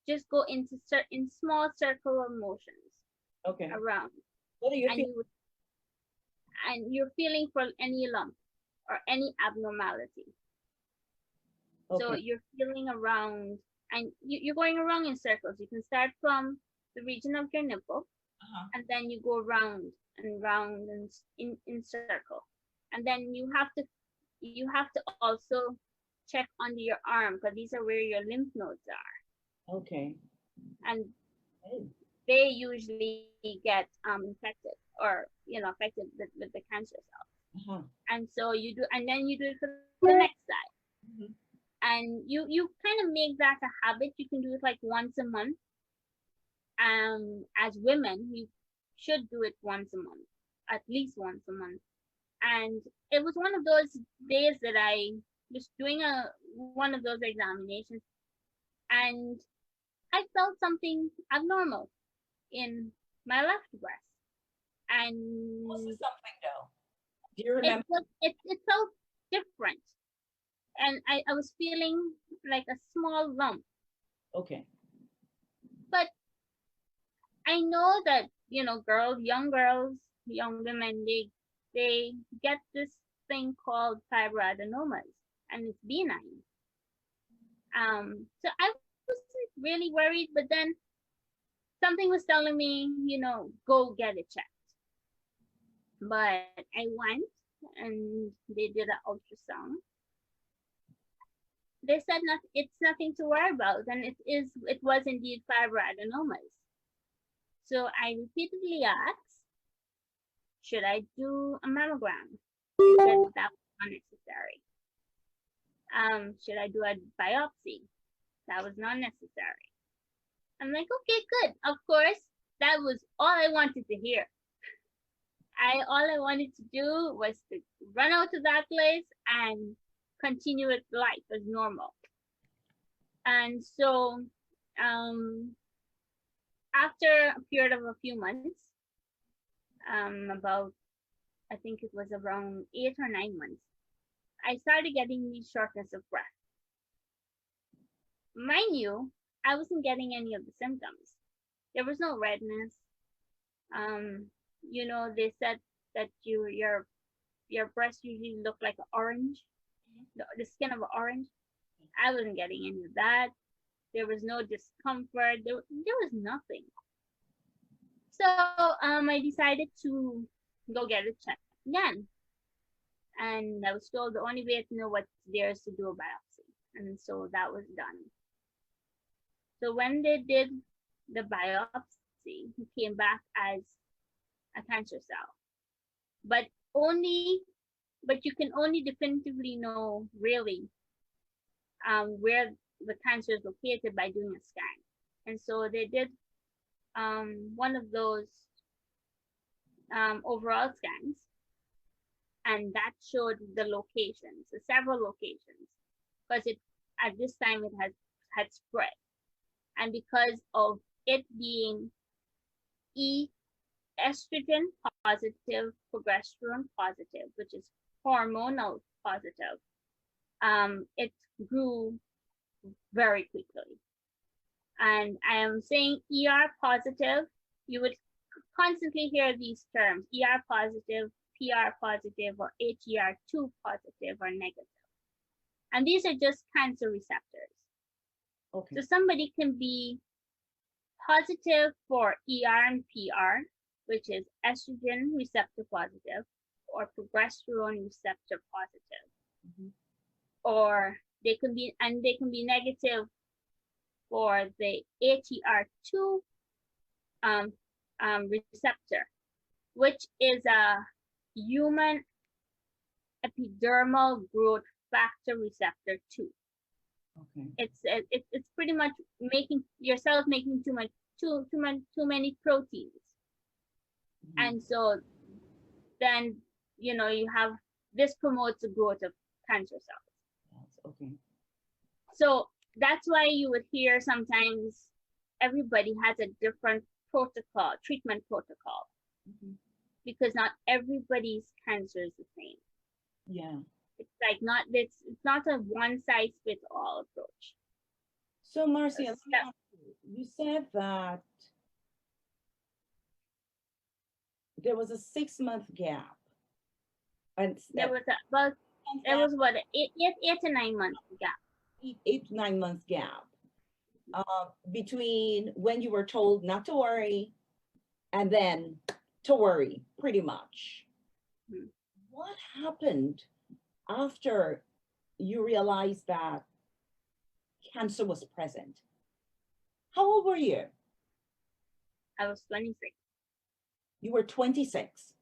just go into in small circular motions Okay. around, What do you and feel? you're feeling for any lump or any abnormality. So Okay. you're feeling around, and you're going around in circles. You can start from the region of your nipple, Uh-huh. and then you go round and round and in circle, and then you have to also check under your arm, because these are where your lymph nodes are, Okay. and Hey. they usually get infected or affected with the cancer cells. Uh-huh. And so you do, and then you do it for the next side, Mhm. and you kind of make that a habit. You can do it like once a month. As women, you should do it once a month, at least once a month. And it was one of those days that I was doing a one of those examinations, and I felt something abnormal in my left breast, What's the and something though? Do you remember? it felt different, and I was feeling like a small lump. Okay. But I know that young women, they get this thing called fibroadenomas, and it's benign. So I wasn't really worried, but then something was telling me, go get it checked. But I went, and they did an ultrasound. They said it's nothing to worry about, and it was indeed fibroadenomas. So I repeatedly asked, should I do a mammogram? They said that was unnecessary. Should I do a biopsy? That was not necessary. I'm like, okay, good. Of course, that was all I wanted to hear. All I wanted to do was to run out to that place and continue with life as normal. And so, after a period of a few months, about I think it was around 8 or 9 months, I started getting these shortness of breath. Mind you, I wasn't getting any of the symptoms. There was no redness. They said that your breast usually look like orange, the skin of an orange. I wasn't getting any of that. There was no discomfort. There was nothing. So I decided to go get it checked again, and I was told the only way to know what's there is to do a biopsy, and so that was done. So when they did the biopsy, it came back as a cancer cell, but you can only definitively know really where the cancer is located by doing a scan. And so they did one of those overall scans, and that showed the locations, several locations, because it at this time it had spread, and because of it being estrogen positive, progesterone positive, which is hormonal positive, it grew very quickly. And I am saying ER positive, you would constantly hear these terms, ER positive, PR positive, or HER2 positive or negative. And these are just cancer receptors. Okay. So somebody can be positive for ER and PR, which is estrogen receptor positive or progesterone receptor positive. Mm-hmm. or they can be negative for the ATR2 receptor, which is a human epidermal growth factor receptor 2. Okay. It's pretty much making your cells making too many proteins, and so then you have this promotes the growth of cancer cells. Okay. So that's why you would hear sometimes everybody has a different treatment protocol, because not everybody's cancer is the same. Yeah. It's like it's not a one size fits all approach. So Marcia, you said that there was a 6-month gap. And there was about what 8 to 9 months gap. 8 to 9 months gap between when you were told not to worry and then to worry, pretty much. What happened after you realized that cancer was present? How old were you? I was 26. You were 26.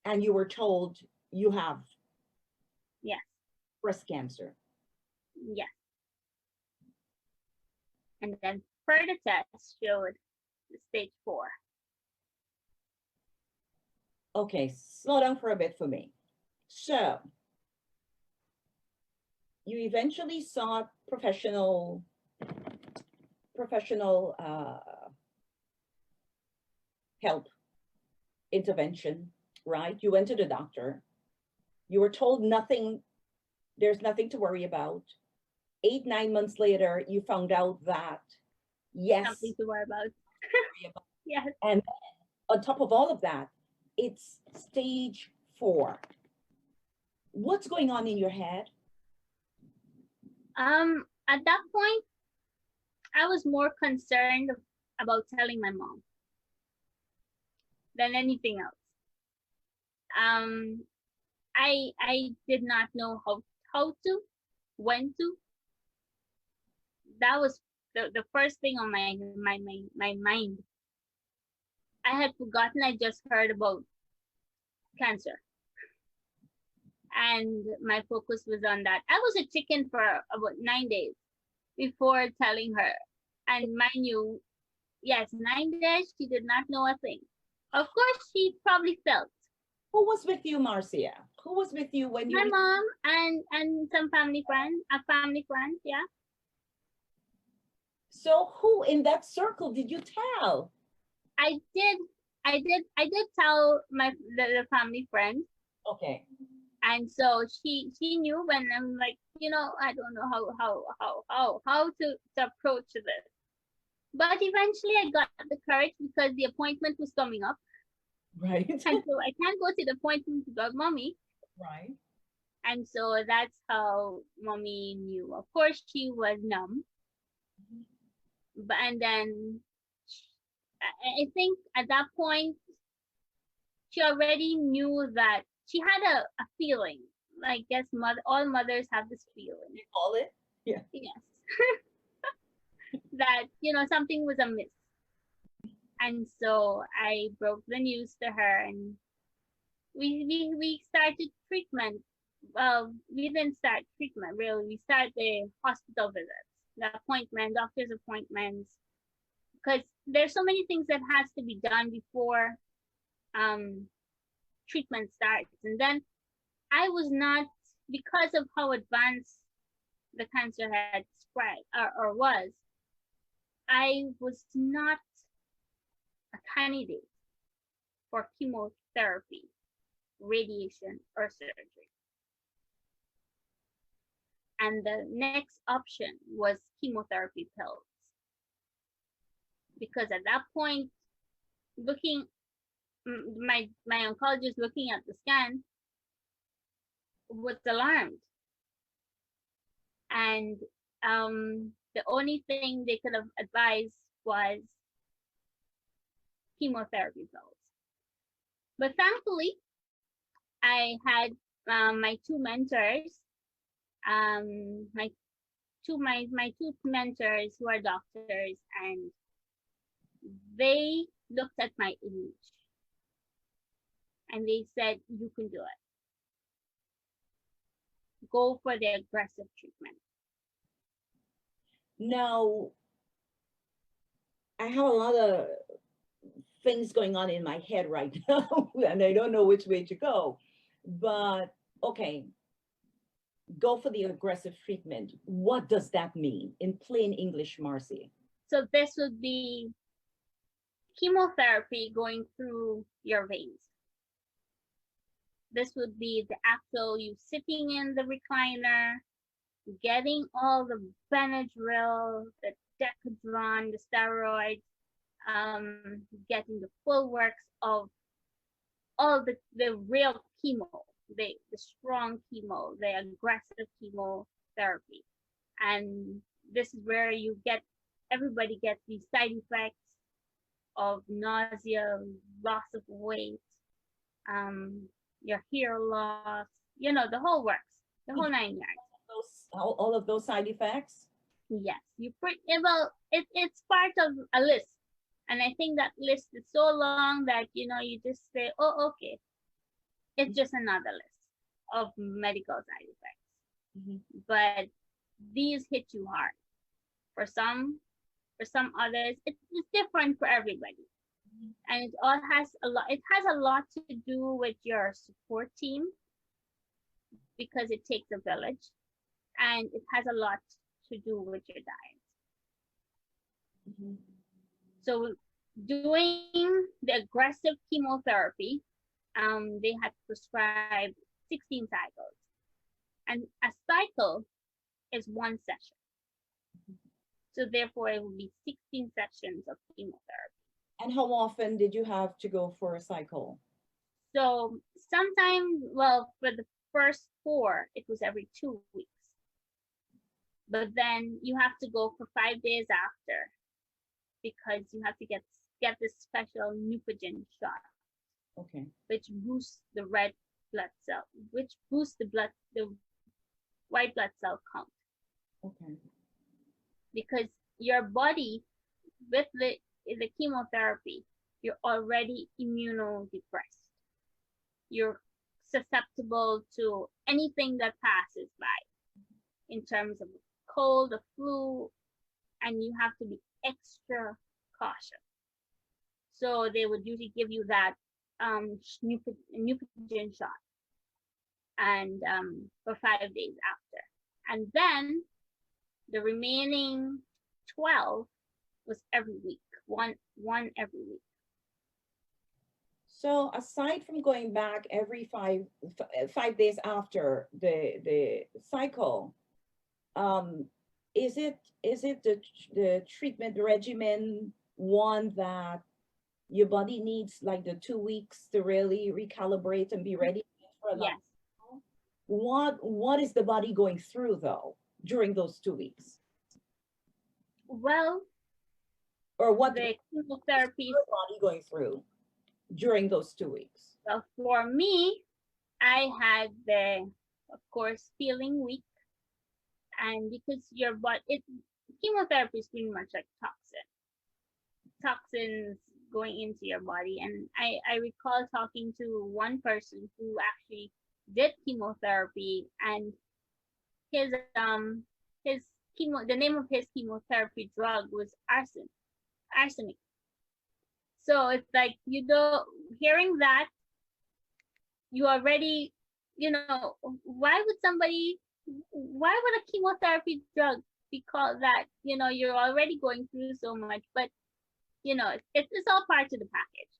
And you were told you have breast cancer. Yes. And then further tests showed stage 4. Okay, slow down for a bit for me. So you eventually sought professional help, intervention, right? You went to the doctor. You were told there's nothing to worry about. 8, 9 months later, you found out that, yes. Something to worry about. Yes. And on top of all of that, it's stage 4. What's going on in your head? At that point, I was more concerned about telling my mom than anything else. I did not know how to, when to. That was the first thing on my mind. I had forgotten I just heard about cancer, and my focus was on that. I was a chicken for about 9 days before telling her, and mind you, yes, 9 days she did not know a thing. Of course, she probably felt. Who was with you, Marcia? Who was with you when you? My mom and some family friend, yeah. So who in that circle did you tell? I did tell the family friend. Okay. And so she knew when I'm like, I don't know how to approach this. But eventually I got the courage because the appointment was coming up. Right. And so I can't go to the appointment without mommy. Right. And so that's how mommy knew. Of course, she was numb. But and then I think at that point, she already knew that she had a feeling. I guess all mothers have this feeling. You call it? Yeah. Yes. That, something was amiss. And so I broke the news to her, and we started treatment. Well, we didn't start treatment, really. We started the hospital visits, the doctor's appointments, because there's so many things that has to be done before treatment starts. And then I was not, because of how advanced the cancer had spread or was, I was not a candidate for chemotherapy, radiation, or surgery. And the next option was chemotherapy pills. Because at that point, my oncologist looking at the scan was alarmed. And the only thing they could have advised was chemotherapy pills. But thankfully, I had my two mentors, my two mentors who are doctors, and they looked at my age and they said, "You can do it. Go for the aggressive treatment." Now, I have a lot of things going on in my head right now, and I don't know which way to go. But okay, go for the aggressive treatment. What does that mean in plain English, Marcy? So this would be chemotherapy going through your veins. This would be the actual you sitting in the recliner, getting all the Benadryl, the Decadron, the steroids, getting the full works of all the real chemo, the strong chemo, the aggressive chemotherapy. And this is where you get, everybody gets these side effects of nausea, loss of weight, um, your hair loss, the whole works, the whole 9 yards. All of those side effects? Yes, well, it's part of a list. And I think that list is so long that, you just say, oh, okay. It's just another list of medical side effects. Mm-hmm. But these hit you hard. For some others, it's different for everybody. Mm-hmm. And it has a lot to do with your support team, because it takes a village, and it has a lot to do with your diet. Mm-hmm. So doing the aggressive chemotherapy, they had prescribed 16 cycles. And a cycle is one session. So therefore, it will be 16 sessions of chemotherapy. And how often did you have to go for a cycle? So sometimes, well, for the first 4, it was every 2 weeks. But then you have to go for 5 days after, because you have to get this special Neupogen shot. Okay. Which boosts the red blood cell, which boosts the white blood cell count. Okay. Because your body, with the chemotherapy, you're already immunodepressed. You're susceptible to anything that passes by, in terms of cold, the flu, and you have to be extra cautious. So they would usually give you that Neupogen shot, and for 5 days after. And then the remaining 12 was every week, one every week. So aside from going back every 5 days after the cycle, is it the treatment regimen one that your body needs like the 2 weeks to really recalibrate and be ready for Yes. What is the body going through though during those 2 weeks? Well, or what the chemotherapy is your body going through during those 2 weeks? Well, for me, I had of course, feeling weak, and because your body, chemotherapy is pretty much like toxins going into your body. And I recall talking to one person who actually did chemotherapy, and the name of his chemotherapy drug was arsenic. So it's like, hearing that, you already, why would a chemotherapy drug be called that? You're already going through so much, but it's all part of the package.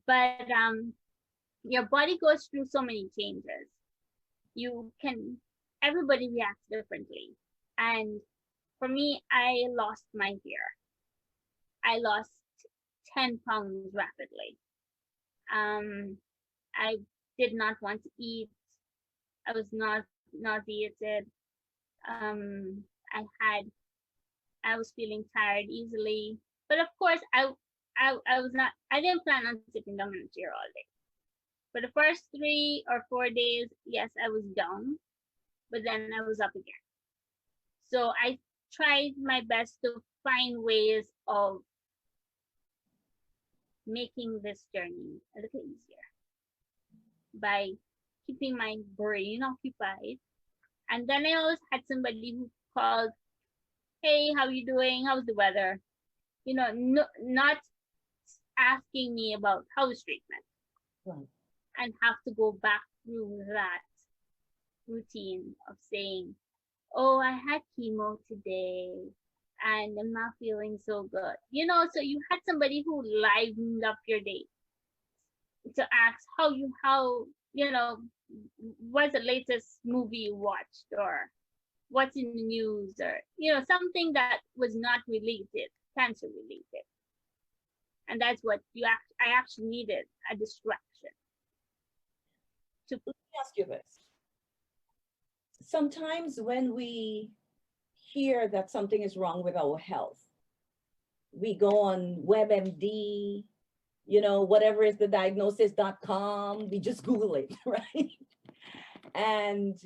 But your body goes through so many changes. Everybody reacts differently. And for me, I lost my hair. I lost 10 pounds rapidly. I did not want to eat. I was not nauseated. I was feeling tired easily. But of course, I didn't plan on sitting down in a chair all day. For the first 3 or 4 days, yes, I was down, but then I was up again. So I tried my best to find ways of making this journey a little easier by keeping my brain occupied. And then I always had somebody who called, "Hey, how you doing? How's the weather?" No, not asking me about house treatment. Right. And have to go back through that routine of saying, "Oh, I had chemo today and I'm not feeling so good." So you had somebody who livened up your day to ask how, what's the latest movie you watched, or what's in the news, or, something that was not related, cancer related. And that's what I actually needed, a distraction. Let me ask you this. Sometimes when we hear that something is wrong with our health, we go on WebMD, whatever is the diagnosis.com, we just Google it, right? And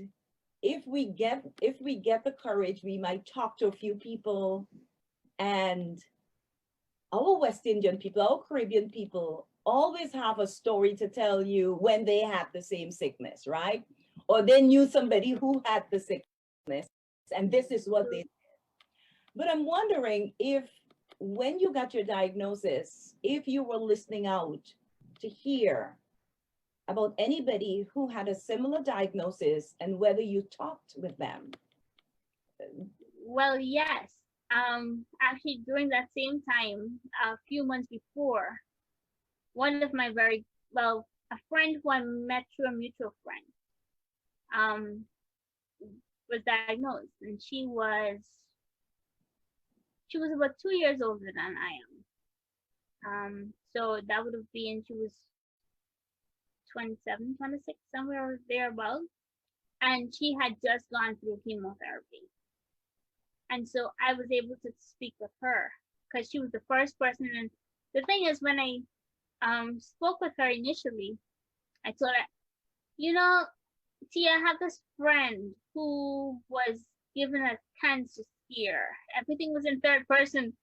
if we get the courage, we might talk to a few people, and our West Indian people, our Caribbean people always have a story to tell you when they had the same sickness, right? Or they knew somebody who had the sickness, and this is what they did. But I'm wondering if when you got your diagnosis, if you were listening out to hear about anybody who had a similar diagnosis and whether you talked with them. Well, yes. Actually, during that same time, a few months before, one of my a friend who I met through a mutual friend, was diagnosed, and she was about 2 years older than I am. So that would have been, she was 27, 26, somewhere thereabout, and she had just gone through chemotherapy. And so I was able to speak with her because she was the first person. And the thing is, when I spoke with her initially, I told her, Tia, I have this friend who was given a cancer scare. Everything was in third person.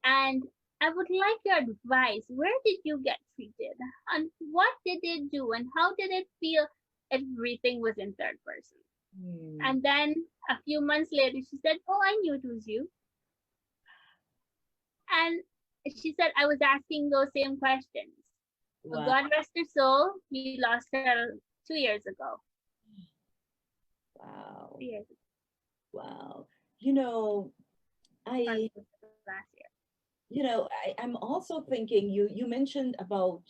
And I would like your advice. Where did you get treated? And what did they do? And how did it feel? Everything was in third person. And then a few months later, she said, "Oh, I knew it was you." And she said, "I was asking those same questions." Wow. God rest her soul, we lost her 2 years ago. Wow. 2 years ago. Wow. Last year. I'm also thinking, you mentioned about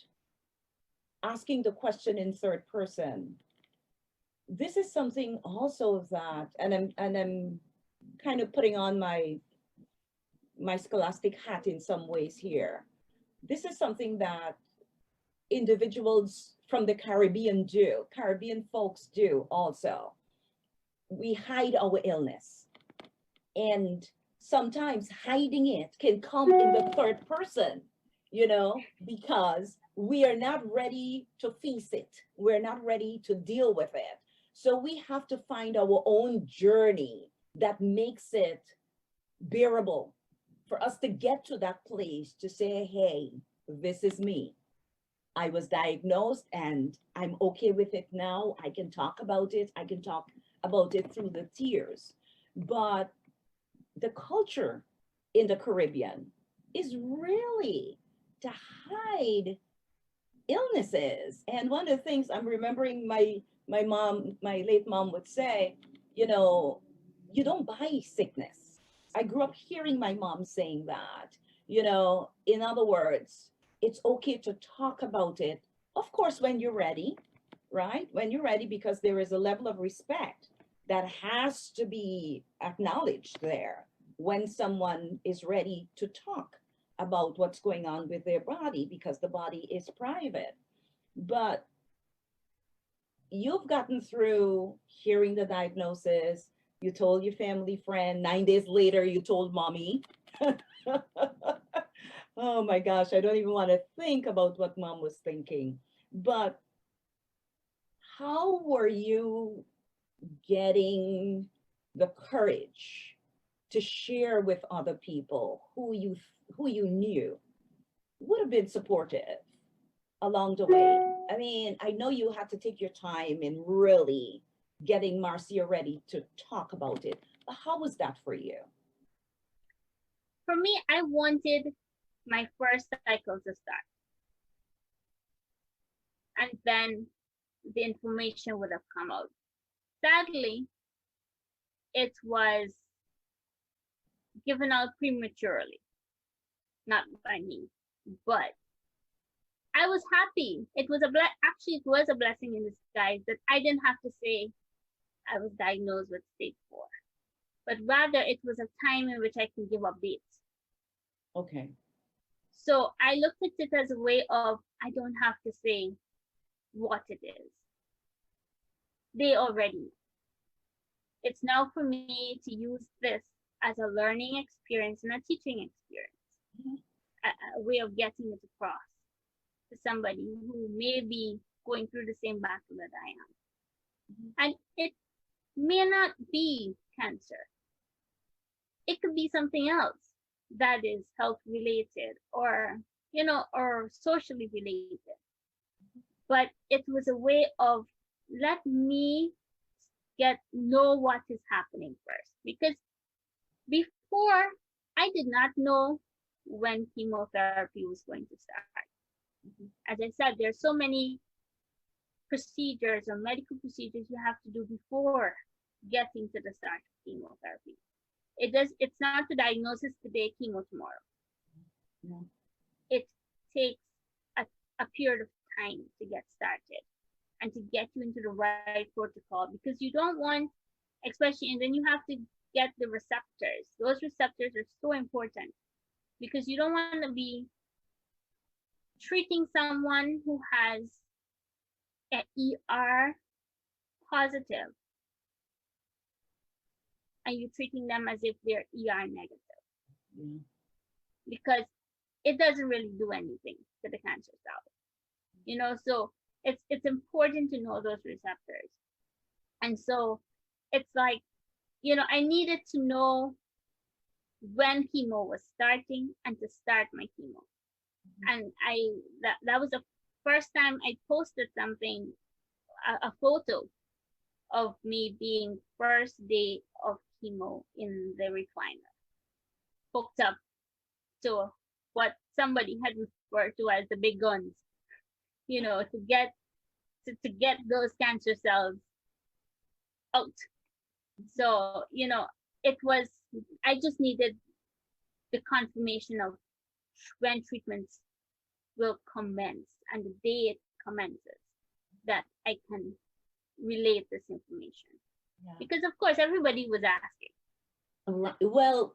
asking the question in third person. This is something also that, and I'm kind of putting on my scholastic hat in some ways here. This is something that individuals from the Caribbean folks do also. We hide our illness, and sometimes hiding it can come in the third person, because we are not ready to face it. We're not ready to deal with it. So we have to find our own journey that makes it bearable for us to get to that place to say, hey, this is me. I was diagnosed and I'm okay with it now. I can talk about it. I can talk about it through the tears. But the culture in the Caribbean is really to hide illnesses. And one of the things I'm remembering my late mom would say, you don't buy sickness. I grew up hearing my mom saying that, in other words, it's okay to talk about it. Of course, when you're ready, right? When you're ready, because there is a level of respect that has to be acknowledged there when someone is ready to talk about what's going on with their body, because the body is private. But you've gotten through hearing the diagnosis, you told your family friend, 9 days later, you told mommy. Oh my gosh, I don't even want to think about what mom was thinking. But how were you getting the courage to share with other people who you knew would have been supportive along the way? I mean, I know you had to take your time in really getting Marcia ready to talk about it, but how was that for you? For me, I wanted my first cycle to start, and then the information would have come out. Sadly, it was given out prematurely, not by me, but I was happy. It was actually it was a blessing in disguise that I didn't have to say I was diagnosed with stage 4, but rather it was a time in which I can give updates. Okay. So I looked at it as a way of I don't have to say what it is. They already know. It's now for me to use this as a learning experience and a teaching experience, Mhm. a way of getting it across to somebody who may be going through the same battle that I am. Mhm. And it may not be cancer. It could be something else that is health related or, or socially related. But it was a way of let me know what is happening first. Because before, I did not know when chemotherapy was going to start. Mhm. As I said, there's so many procedures or medical procedures you have to do before getting to the start of chemotherapy. It's not the diagnosis today, chemo tomorrow. Yeah. It takes a period of time to get started and to get you into the right protocol, because you don't want, especially, and then you have to get the receptors. Those receptors are so important because you don't want to be treating someone who has an ER positive and you're treating them as if they're ER negative, Yeah. because it doesn't really do anything to the cancer cell. So it's important to know those receptors. And so it's like, I needed to know when chemo was starting and to start my chemo. And that was the first time I posted something, a photo of me being first day of chemo in the recliner, hooked up to what somebody had referred to as the big guns, to get those cancer cells out. So, it was, I just needed the confirmation of when treatments will commence and the day it commences, that I can relate this information. Yeah. Because of course everybody was asking. Well,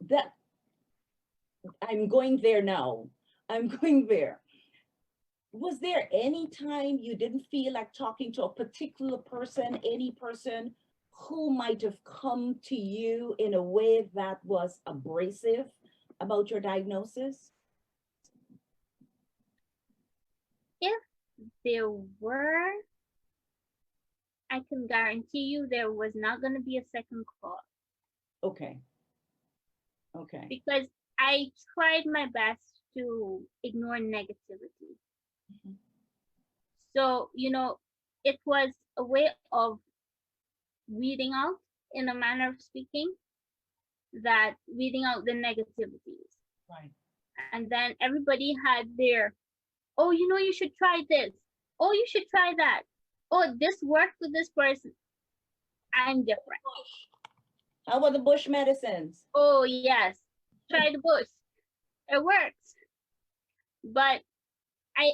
I'm going there now. I'm going there. Was there any time you didn't feel like talking to a particular person, any person who might have come to you in a way that was abrasive about your diagnosis? If there were, I can guarantee you there was not going to be a second call. Okay. Okay. Because I tried my best to ignore negativity. Mhm. So, it was a way of weeding out, in a manner of speaking, weeding out the negativities. Right. And then everybody had their, oh, you should try this. Oh, you should try that. Oh, this worked with this person. I'm different. How about the bush medicines? Oh, yes. Try the bush. It works. But I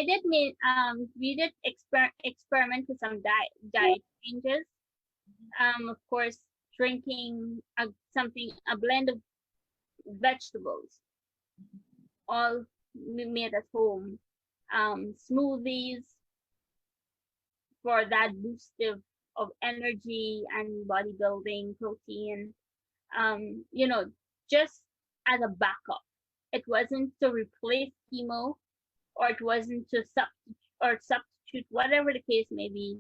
did we did experiment with some diet changes. Of course, drinking a blend of vegetables, all made at home, smoothies for that boost of energy and bodybuilding, protein, just as a backup. It wasn't to replace chemo, or it wasn't to or substitute, whatever the case may be,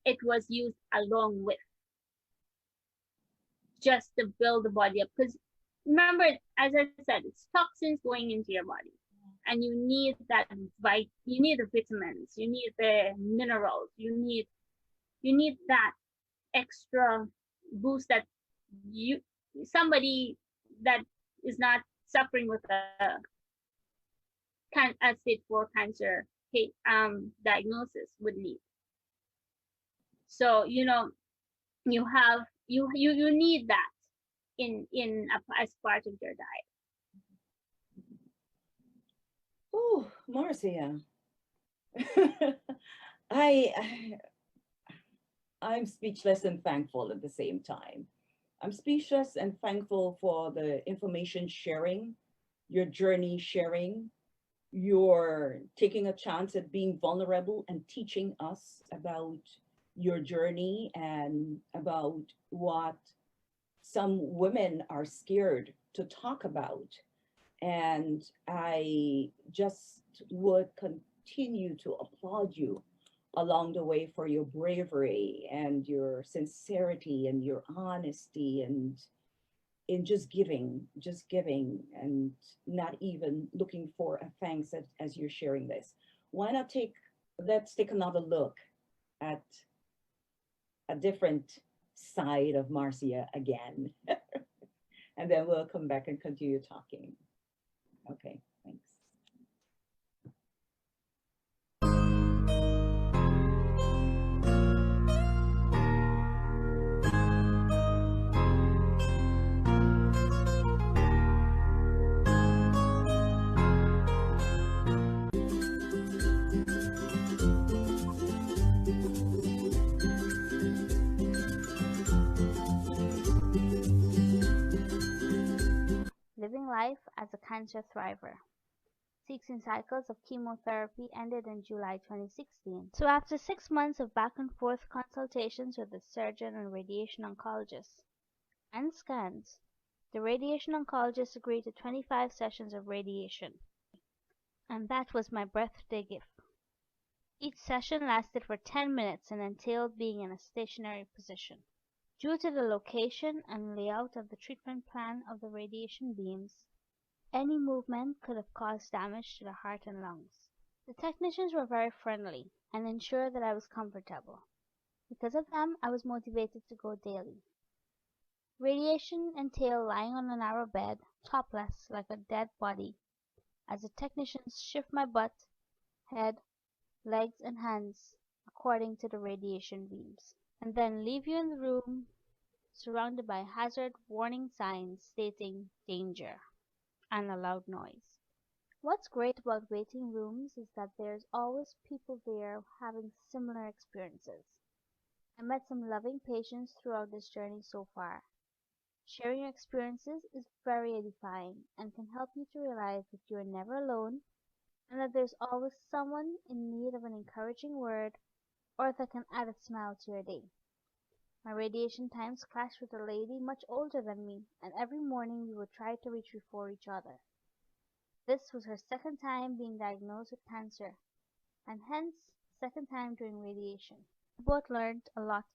it was used along with, just to build the body up. Because remember, as I said, it's toxins going into your body, and you need you need the vitamins, you need the minerals, you need that extra boost that you somebody that is not suffering with a stage 4 cancer diagnosis would need. So you need that as part of your diet. Oh, Marcia. I I'm speechless and thankful at the same time. I'm speechless and thankful for the information sharing, your journey sharing, your taking a chance at being vulnerable and teaching us about your journey and about what some women are scared to talk about. And I just would continue to applaud you along the way for your bravery and your sincerity and your honesty and in just giving and not even looking for a thanks as you're sharing this. Why not let's take another look at a different side of Marcia again. And then we'll come back and continue talking. Okay, thanks. Living life as a cancer thriver. 16 cycles of chemotherapy ended in July 2016. So after 6 months of back and forth consultations with the surgeon and radiation oncologist and scans, the radiation oncologist agreed to 25 sessions of radiation. And that was my birthday gift. Each session lasted for 10 minutes and entailed being in a stationary position. Due to the location and layout of the treatment plan of the radiation beams, any movement could have caused damage to the heart and lungs. The technicians were very friendly and ensured that I was comfortable. Because of them, I was motivated to go daily. Radiation entailed lying on a narrow bed, topless like a dead body, as the technicians shift my butt, head, legs, and hands according to the radiation beams, and then leave you in the room surrounded by hazard warning signs stating danger and a loud noise. What's great about waiting rooms is that there's always people there having similar experiences. I met some loving patients throughout this journey so far. Sharing your experiences is very edifying and can help you to realize that you are never alone and that there's always someone in need of an encouraging word or that can add a smile to your day. My radiation times clashed with a lady much older than me, and every morning we would try to reach before each other. This was her second time being diagnosed with cancer, and hence second time during radiation. We both learned a lot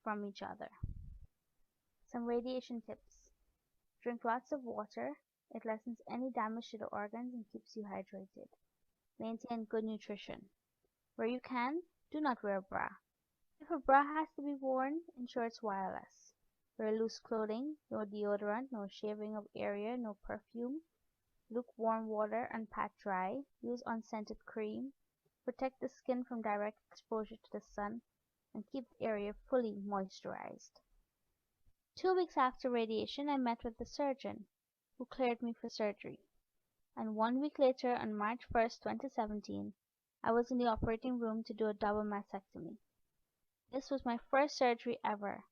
from each other. Some radiation tips. Drink lots of water. It lessens any damage to the organs and keeps you hydrated. Maintain good nutrition. Where you can, do not wear a bra. If a bra has to be worn, ensure it's wireless. Wear loose clothing, no deodorant, no shaving of area, no perfume. Lukewarm water and pat dry. Use unscented cream. Protect the skin from direct exposure to the sun and keep the area fully moisturized. 2 weeks after radiation, I met with the surgeon, who cleared me for surgery. And 1 week later, on March 1st, 2017, I was in the operating room to do a double mastectomy. This was my first surgery ever.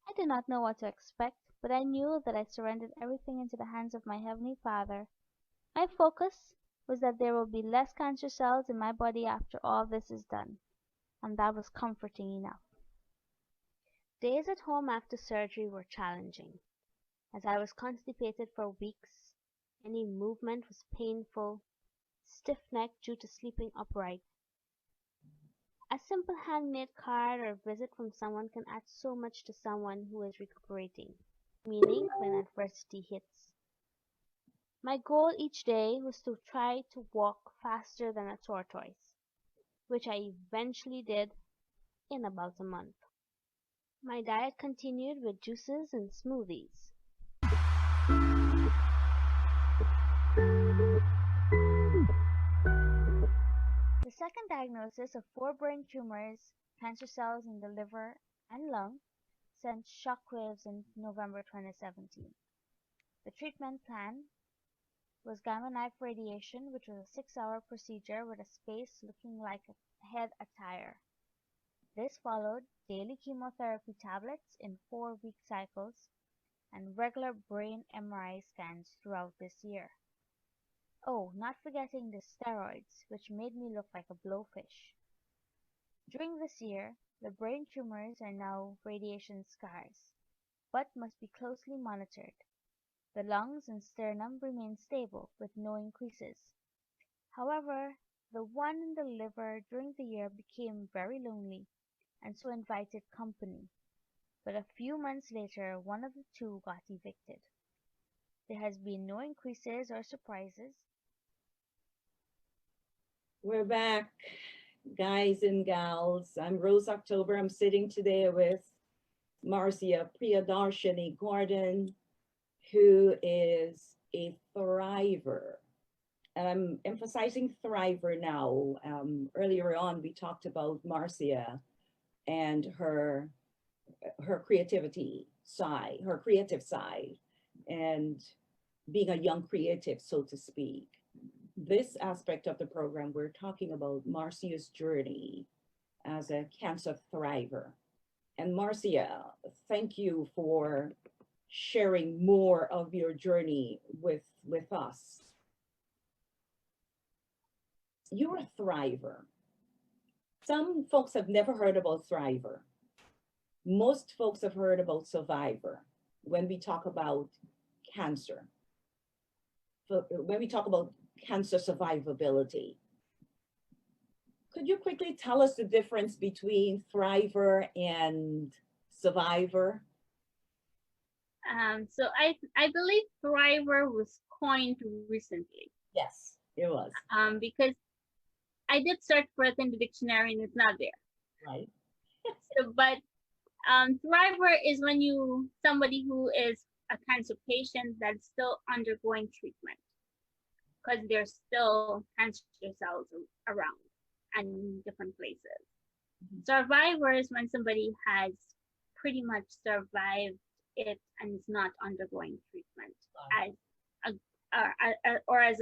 I did not know what to expect, but I knew that I surrendered everything into the hands of my Heavenly Father. My focus was that there will be less cancer cells in my body after all this is done, and that was comforting enough. Days at home after surgery were challenging, as I was constipated for weeks. Any movement was painful, stiff neck due to sleeping upright, simple handmade card or visit from someone can add so much to someone who is recuperating, meaning when adversity hits. My goal each day was to try to walk faster than a tortoise, which I eventually did in about a month. My diet continued with juices and smoothies. The second diagnosis of 4 brain tumors, cancer cells in the liver and lung, sent shockwaves in November 2017. The treatment plan was gamma knife radiation, which was a 6-hour procedure with a space looking like a head attire. This followed daily chemotherapy tablets in 4-week cycles and regular brain MRI scans throughout this year. Oh, not forgetting the steroids, which made me look like a blowfish. During this year, the brain tumors are now radiation scars, but must be closely monitored. The lungs and sternum remain stable with no increases. However, the one in the liver during the year became very lonely and so invited company. But a few months later, one of the two got evicted. There has been no increases or surprises. We're back, guys and gals. I'm Rose October. I'm sitting today with Marcia Gordon, who is a thriver. And I'm emphasizing thriver now. Earlier on, we talked about Marcia and her creativity side, her creative side, and being a young creative, so to speak. This aspect of the program, we're talking about Marcia's journey as a cancer thriver. And Marcia, thank you for sharing more of your journey with us. You're a thriver. Some folks have never heard about thriver. Most folks have heard about survivor when we talk about cancer. When we talk about cancer survivability. Could you quickly tell us the difference between thriver and survivor? So I believe thriver was coined recently. Yes, it was. Because I did search for it in the dictionary and it's not there. Right. So, but thriver is when somebody who is a cancer patient that's still undergoing treatment because there's still cancer cells around and in different places. Mm-hmm. Survivor is when somebody has pretty much survived it and is not undergoing treatment as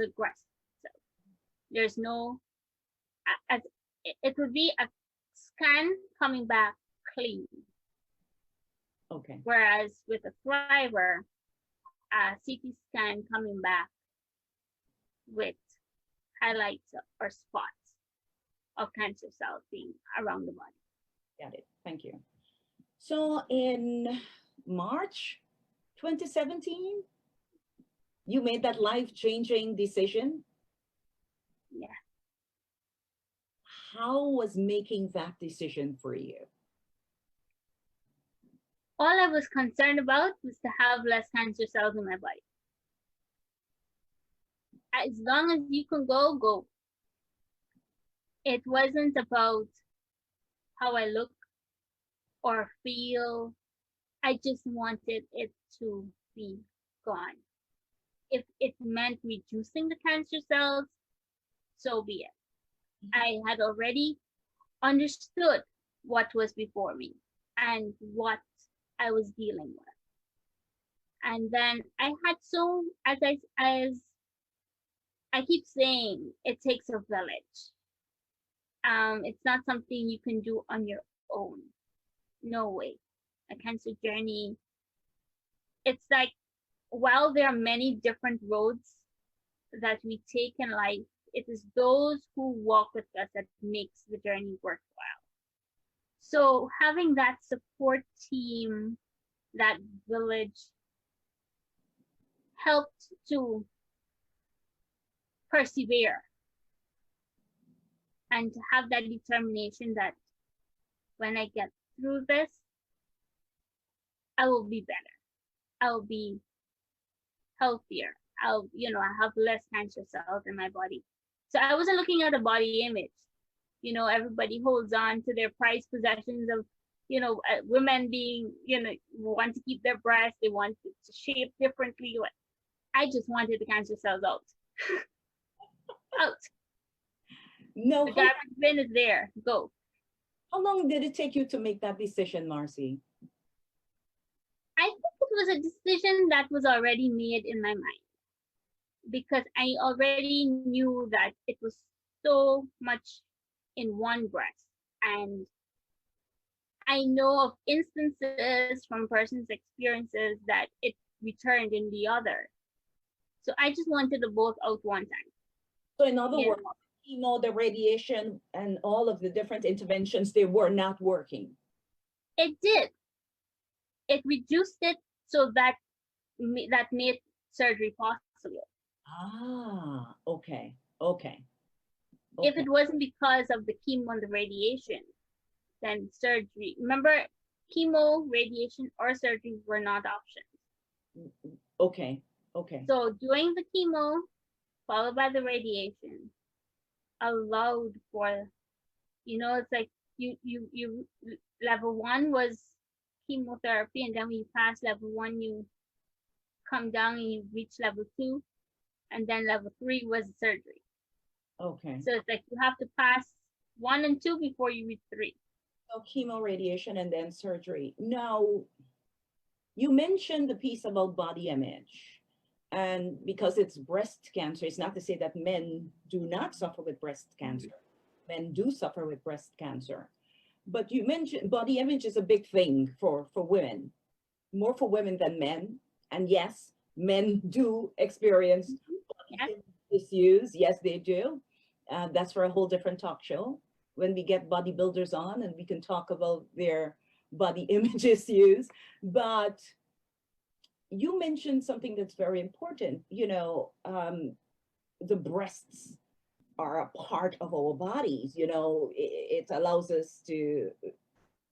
aggressive. There's no, it would be a scan coming back clean. Okay. Whereas with a thriver, a CT scan coming back with highlights or spots of cancer cells being around the body. Got it. Thank you. So in March 2017, you made that life-changing decision? Yeah. How was making that decision for you? All I was concerned about was to have less cancer cells in my body. As long as you can go, go. It wasn't about how I look or feel. I just wanted it to be gone. If it meant reducing the cancer cells, so be it. I had already understood what was before me and what I was dealing with. And then I had as I keep saying, it takes a village. It's not something you can do on your own. No way. A cancer journey, it's like, while there are many different roads that we take in life, it is those who walk with us that makes the journey worthwhile. So having that support team, that village, helped to persevere and to have that determination that when I get through this, I will be better. I'll be healthier. I have less cancer cells in my body. So I wasn't looking at the body image. Everybody holds on to their prized possessions of, women being, want to keep their breasts, they want to shape differently. I just wanted the cancer cells out. Out. No, The garbage bin is there. Go. how long did it take you to make that decision, Marcy? I think it was a decision that was already made in my mind because I already knew that it was so much in one breast. And I know of instances from person's experiences that it returned in the other. So I just wanted the both out one time. So in other words, the radiation and all of the different interventions, they were not working. It did. It reduced it so that made surgery possible. Ah, okay. If it wasn't because of the chemo and the radiation, then surgery. Remember, chemo, radiation, or surgery were not options. Okay. So doing the chemo followed by the radiation allowed for, it's like you level 1 was chemotherapy, and then when you pass level 1, you come down and you reach level 2, and then level 3 was surgery. Okay. So it's like you have to pass 1 and 2 before you reach 3. So chemo, radiation, and then surgery. Now, you mentioned the piece about body image. And because it's breast cancer, it's not to say that men do not suffer with breast cancer. Men do suffer with breast cancer. But you mentioned body image is a big thing for women, more for women than men. And yes, men do experience body issues. Yes, they do. That's for a whole different talk show when we get bodybuilders on and we can talk about their body image issues. But you mentioned something that's very important. The breasts are a part of our bodies. It allows us to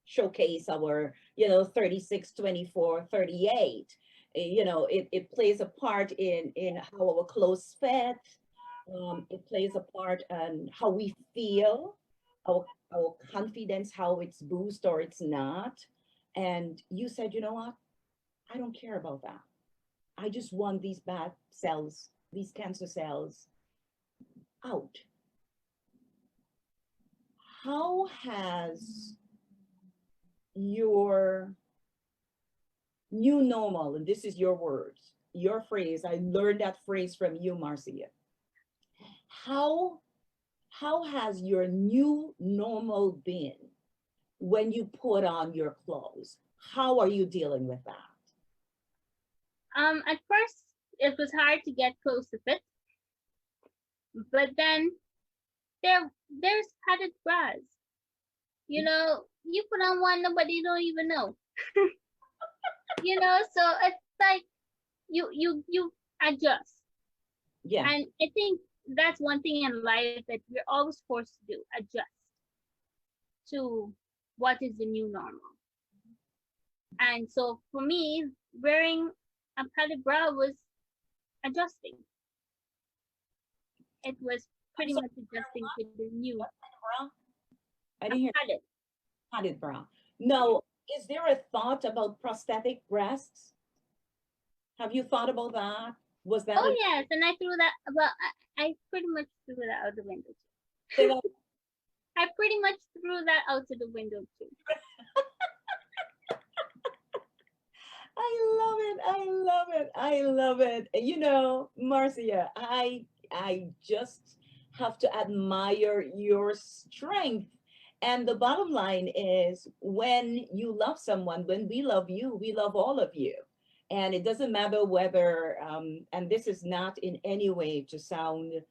showcase our 36, 24, 38. It plays a part in how our clothes fit. It plays a part in how we feel, our confidence, how it's boost or it's not. And you said, you know what? I don't care about that. I just want these bad cells, these cancer cells out. How has your new normal, and this is your words, your phrase, I learned that phrase from you, Marcia. How has your new normal been when you put on your clothes? How are you dealing with that? At first, it was hard to get clothes to fit, but then there's padded bras. You put on one, nobody don't even know. So it's like you adjust. Yeah. And I think that's one thing in life that we're always forced to do, adjust to what is the new normal. And so for me, wearing a padded bra was adjusting. It was pretty much adjusting to the new bra. I didn't hear padded bra. No, is there a thought about prosthetic breasts? Have you thought about that? Was that? Oh yes, and I threw that. Well, I pretty much threw that out the window too. I pretty much threw that out to the window too. I love it. Marcia, I just have to admire your strength. And the bottom line is when you love someone, when we love you, we love all of you. And it doesn't matter whether, and this is not in any way to sound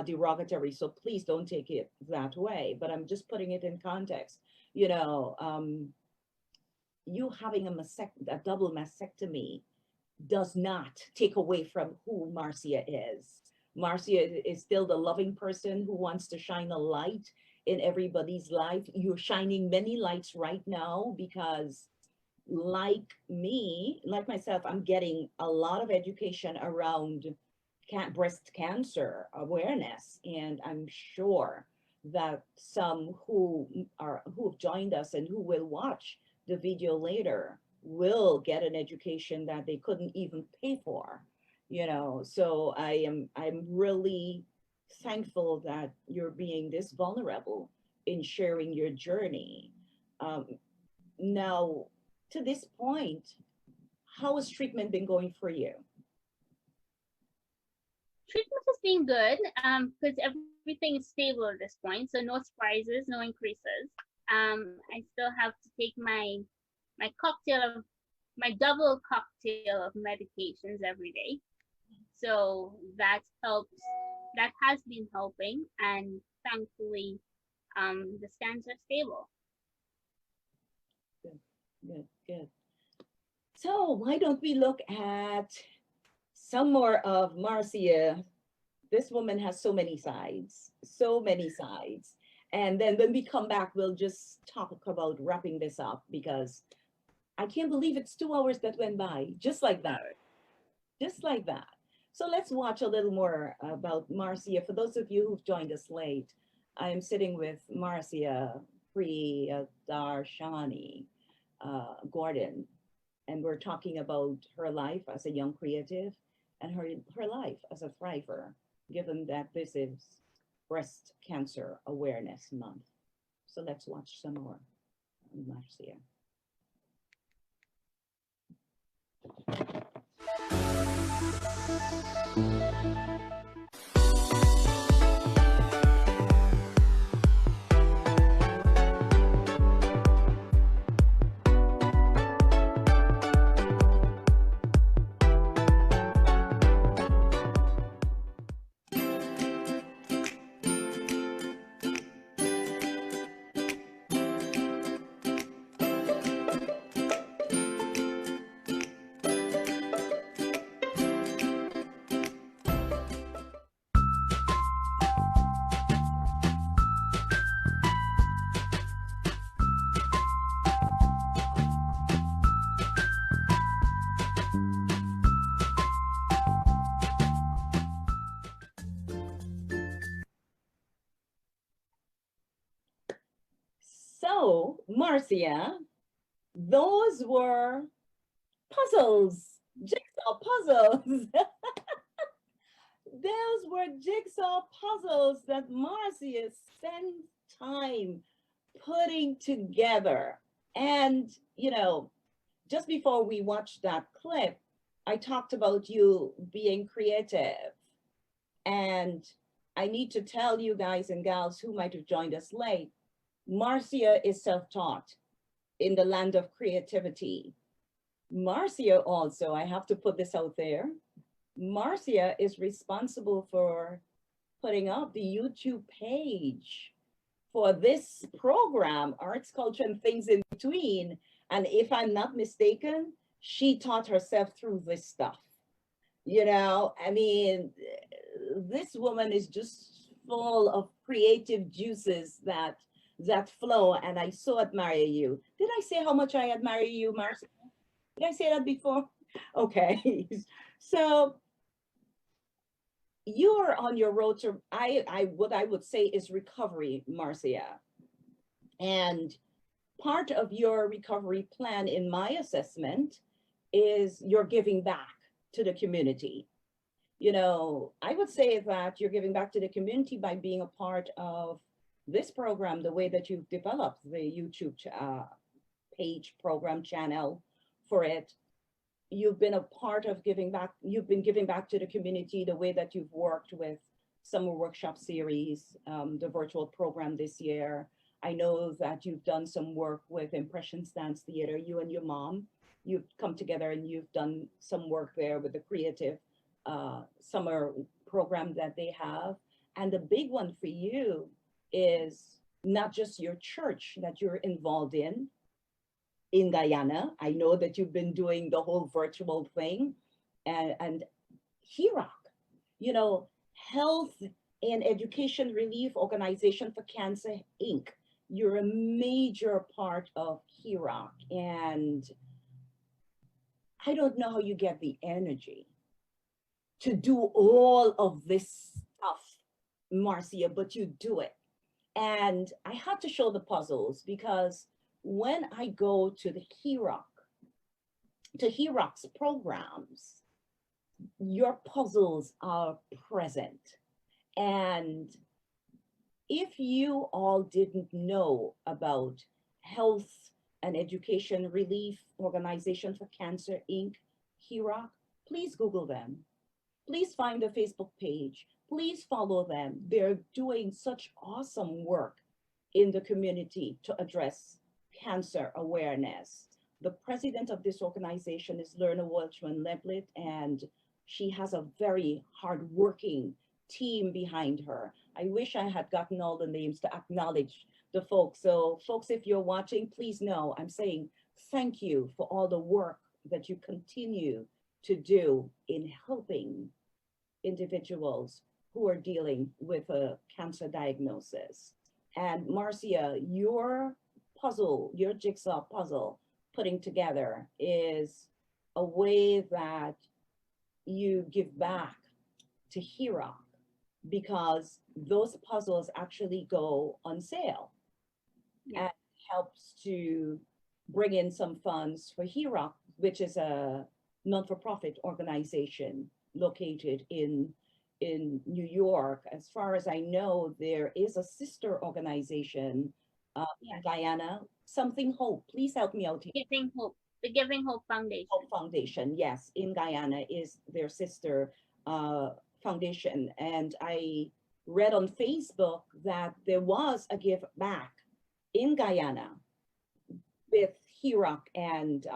derogatory, so please don't take it that way, but I'm just putting it in context. You having a double mastectomy does not take away from who Marcia is. Marcia is still the loving person who wants to shine a light in everybody's life. You're shining many lights right now because like me, like myself, I'm getting a lot of education around breast cancer awareness. And I'm sure that some who've joined us and who will watch the video later will get an education that they couldn't even pay for, you know. So I'm really thankful that you're being this vulnerable in sharing your journey. Um, Now, to this point, how has treatment been going for you? Treatment has been good because everything is stable at this point, so no surprises, no increases. I still have to take my double cocktail of medications every day, so that helps. That has been helping, and thankfully, the scans are stable. Good, good, good. So why don't we look at some more of Marcia? This woman has so many sides, so many sides. And then when we come back, we'll just talk about wrapping this up because I can't believe it's 2 hours that went by, just like that, just like that. So let's watch a little more about Marcia. For those of you who've joined us late, I am sitting with Marcia Darshani Gordon, and we're talking about her life as a young creative and her life as a thriver, given that this is Breast Cancer Awareness Month. So let's watch some more, Marcia. So, Marcia, those were puzzles, jigsaw puzzles. Those were jigsaw puzzles that Marcia spent time putting together. And, you know, just before we watched that clip, I talked about you being creative. And I need to tell you guys and gals who might have joined us late, Marcia is self-taught in the land of creativity. Marcia also, I have to put this out there, Marcia is responsible for putting up the YouTube page for this program, Arts, Culture, and Things in Between. And if I'm not mistaken, she taught herself through this stuff. You know, I mean, this woman is just full of creative juices that flow, and I so admire you. Did I say how much I admire you, Marcia? Did I say that before? Okay. So you are on your road to, what I would say is recovery, Marcia. And part of your recovery plan, in my assessment, is you're giving back to the community. You know, I would say that you're giving back to the community by being a part of this program, the way that you've developed the YouTube page, program, channel for it. You've been a part of giving back. You've been giving back to the community the way that you've worked with summer workshop series, the virtual program this year. I know that you've done some work with Impressions Dance Theater. You and your mom, you've come together and you've done some work there with the creative summer program that they have. And the big one for you is not just your church that you're involved in Guyana. I know that you've been doing the whole virtual thing, and HEROC, you know, health in Education Relief Organization for Cancer, Inc. You're a major part of HEROC, and I don't know how you get the energy to do all of this stuff, Marcia, but you do it. And I had to show the puzzles because when I go to the HEROC's programs, your puzzles are present. And if you all didn't know about Health and Education Relief Organization for Cancer, Inc., HEROC, please Google them. Please find their Facebook page. Please follow them. They're doing such awesome work in the community to address cancer awareness. The president of this organization is Lerna Welchman Leblit, and she has a very hardworking team behind her. I wish I had gotten all the names to acknowledge the folks. So folks, if you're watching, please know I'm saying thank you for all the work that you continue to do in helping individuals who are dealing with a cancer diagnosis. And Marcia, your puzzle, your jigsaw puzzle putting together is a way that you give back to HEROC, because those puzzles actually go on sale. Yeah. And helps to bring in some funds for HEROC, which is a non-for-profit organization located in New York. As far as I know, there is a sister organization in Guyana, Something Hope. Please help me out here. Giving Hope, the Giving Hope Foundation. Hope Foundation, yes, in Guyana is their sister foundation. And I read on Facebook that there was a give back in Guyana with HEROC and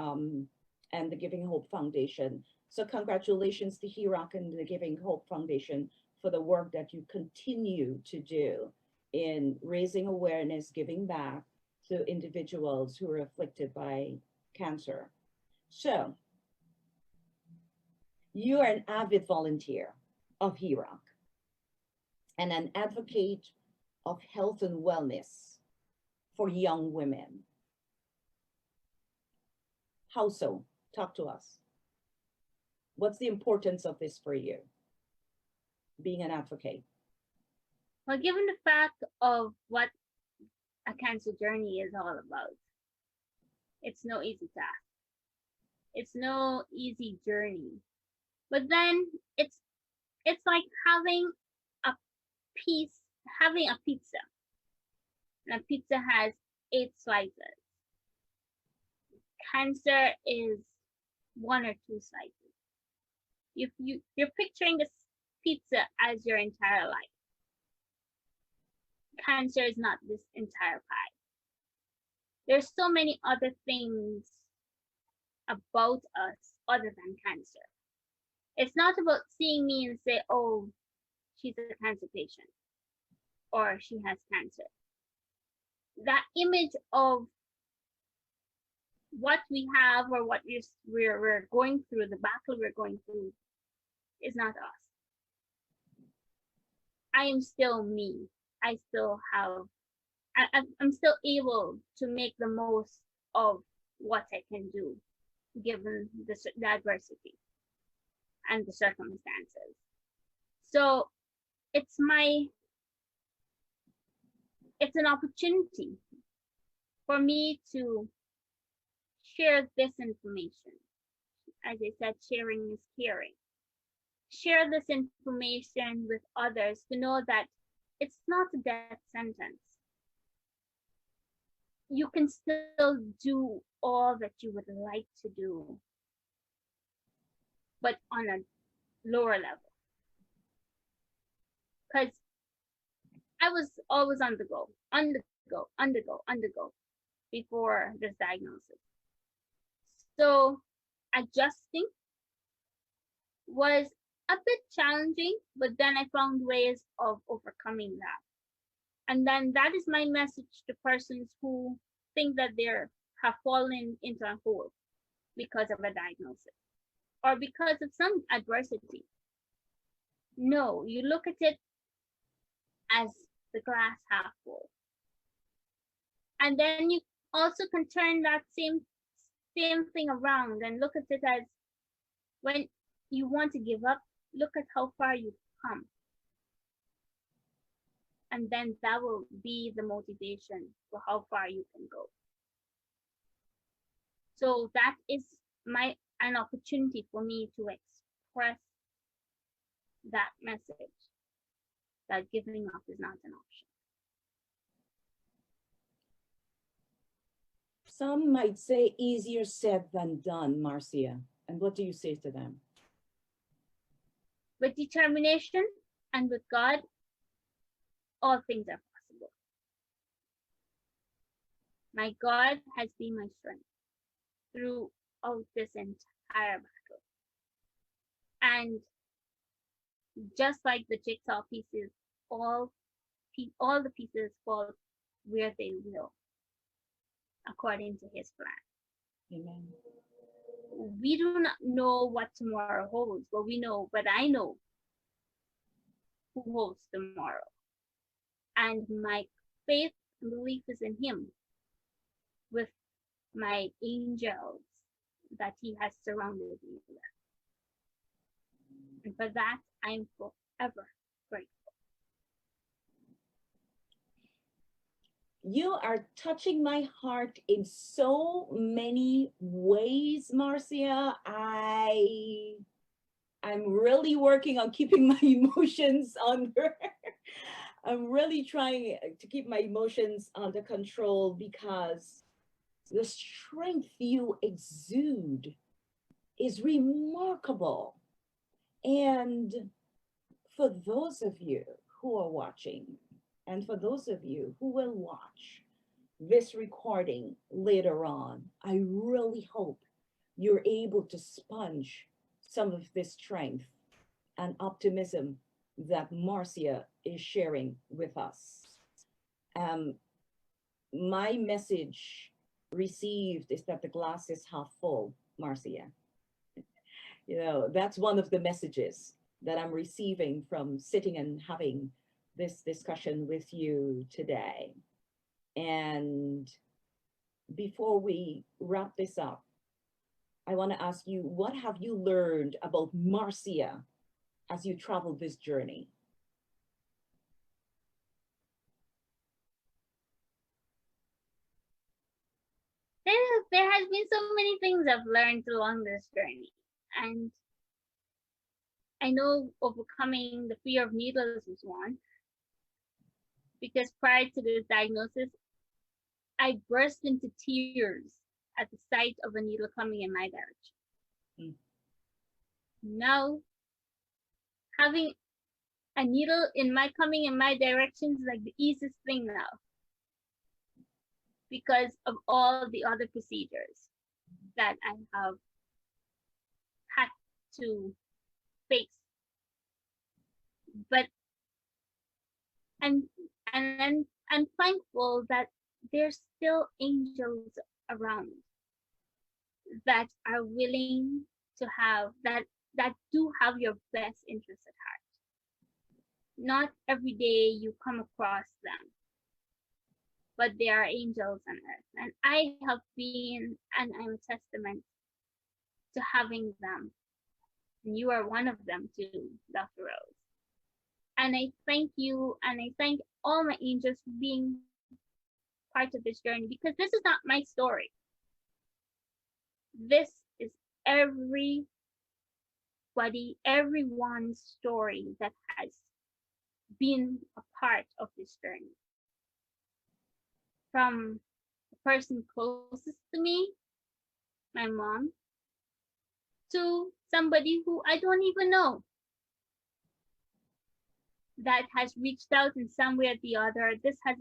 the Giving Hope Foundation. So congratulations to HEROC and the Giving Hope Foundation for the work that you continue to do in raising awareness, giving back to individuals who are afflicted by cancer. So you are an avid volunteer of HEROC and an advocate of health and wellness for young women. How so? Talk to us. What's the importance of this for you, being an advocate? Well, given the fact of what a cancer journey is all about, it's no easy task. It's no easy journey. But then it's like having a pizza. And a pizza has 8 slices. Cancer is 1 or 2 slices. If you're picturing this pizza as your entire life, cancer is not this entire pie. There's so many other things about us other than cancer. It's not about seeing me and say, oh, she's a cancer patient or she has cancer. That image of what we have or what we're going through, the battle we're going through, is not us. I am still me. I still have, I'm still able to make the most of what I can do, given the adversity and the circumstances. So it's an opportunity for me to share this information. As I said, sharing is caring. Share this information with others to know that it's not a death sentence. You can still do all that you would like to do, but on a lower level. Because I was always on the go before this diagnosis. So adjusting was a bit challenging, but then I found ways of overcoming that. And then that is my message to persons who think that they have fallen into a hole because of a diagnosis or because of some adversity. No, you look at it as the glass half full. And then you also can turn that same thing around and look at it as when you want to give up, look at how far you've come. And then that will be the motivation for how far you can go. So that is an opportunity for me to express that message that giving up is not an option. Some might say easier said than done, Marcia. And what do you say to them? With determination and with God, all things are possible. My God has been my strength throughout this entire battle. And just like the jigsaw pieces, all the pieces fall where they will, according to his plan. Amen. We do not know what tomorrow holds, but I know who holds tomorrow. And my faith and belief is in him, with my angels that he has surrounded me with. And for that, I'm forever grateful. You are touching my heart in so many ways, Marcia. I'm really working on keeping my emotions under. I'm really trying to keep my emotions under control because the strength you exude is remarkable. And for those of you who are watching, and for those of you who will watch this recording later on, I really hope you're able to sponge some of this strength and optimism that Marcia is sharing with us. My message received is that the glass is half full, Marcia. You know, that's one of the messages that I'm receiving from sitting and having this discussion with you today. And before we wrap this up, I want to ask you, what have you learned about Marcia as you travel this journey? There has been so many things I've learned along this journey. And I know overcoming the fear of needles was one. Because prior to this diagnosis, I burst into tears at the sight of a needle coming in my direction. Now, having a needle coming in my direction is like the easiest thing now, because of all the other procedures that I have had to face. But I'm thankful that there's still angels around that are willing to have that do have your best interest at heart. Not every day you come across them, but they are angels on earth. And I have been, and I'm a testament to having them. And you are one of them too, Dr. Rose. And I thank you, and I thank all my angels for being part of this journey, because this is not my story. This is everyone's story that has been a part of this journey. From the person closest to me, my mom, to somebody who I don't even know, that has reached out in some way or the other. This has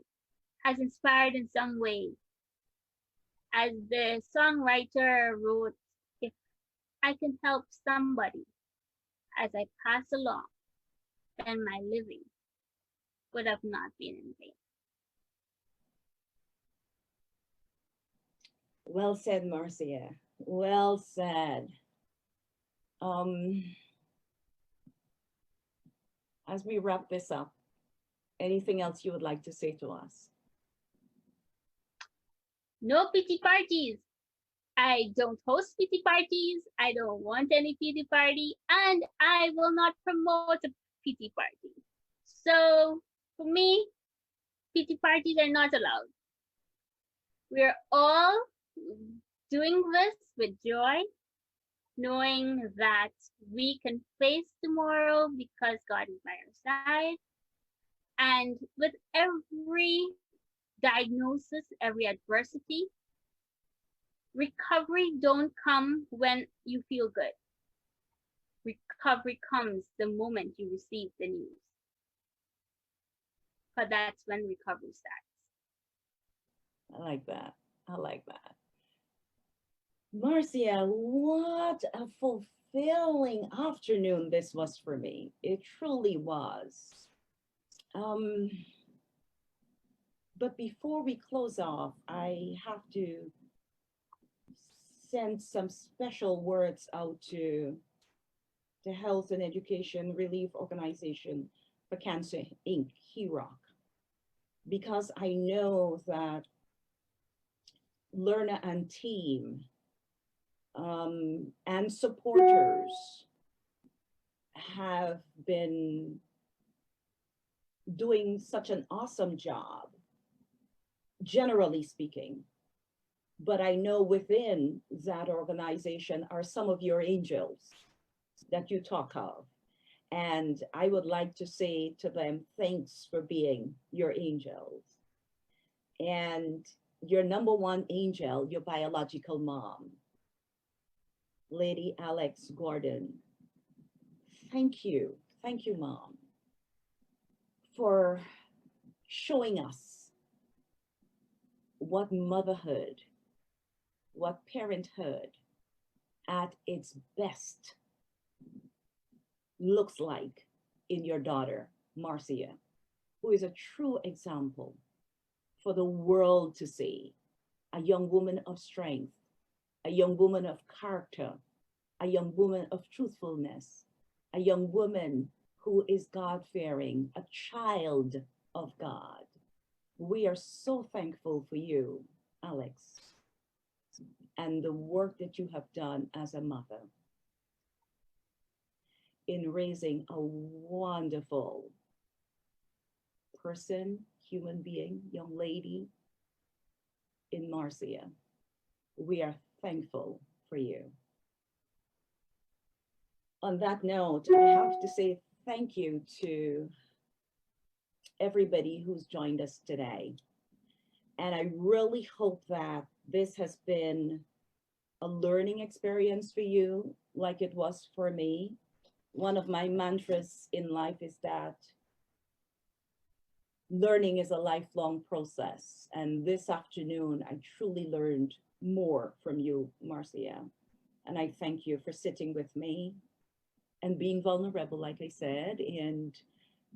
inspired in some way. As the songwriter wrote, if I can help somebody as I pass along, then my living would have not been in vain. Well said, Marcia. Well said. As we wrap this up, Anything else you would like to say to us? No pity parties. I don't host pity parties. I don't want any pity party, and I will not promote a pity party. So for me, pity parties are not allowed. We're all doing this with joy, knowing that we can face tomorrow because God is by our side. And with every diagnosis, every adversity, recovery don't come when you feel good. Recovery comes the moment you receive the news. But that's when recovery starts. I like that. I like that. Marcia, what a fulfilling afternoon this was for me. It truly was. But before we close off, I have to send some special words out to the Health and Education Relief Organization for Cancer, Inc., HEROC, because I know that Lerna and team and supporters have been doing such an awesome job, generally speaking. But I know within that organization are some of your angels that you talk of. And I would like to say to them, thanks for being your angels. And your number one angel, your biological mom, Lady Alex Gordon. Thank you, Mom, for showing us what motherhood, what parenthood at its best looks like in your daughter, Marcia, who is a true example for the world to see. A young woman of strength, a young woman of character, a young woman of truthfulness, a young woman who is God-fearing, a child of God. We are so thankful for you, Alex, and the work that you have done as a mother in raising a wonderful person, human being, young lady in Marcia. We are thankful for you. On that note, I have to say thank you to everybody who's joined us today. And I really hope that this has been a learning experience for you, like it was for me. One of my mantras in life is that learning is a lifelong process. And this afternoon, I truly learned more from you, Marcia. And I thank you for sitting with me and being vulnerable, like I said, and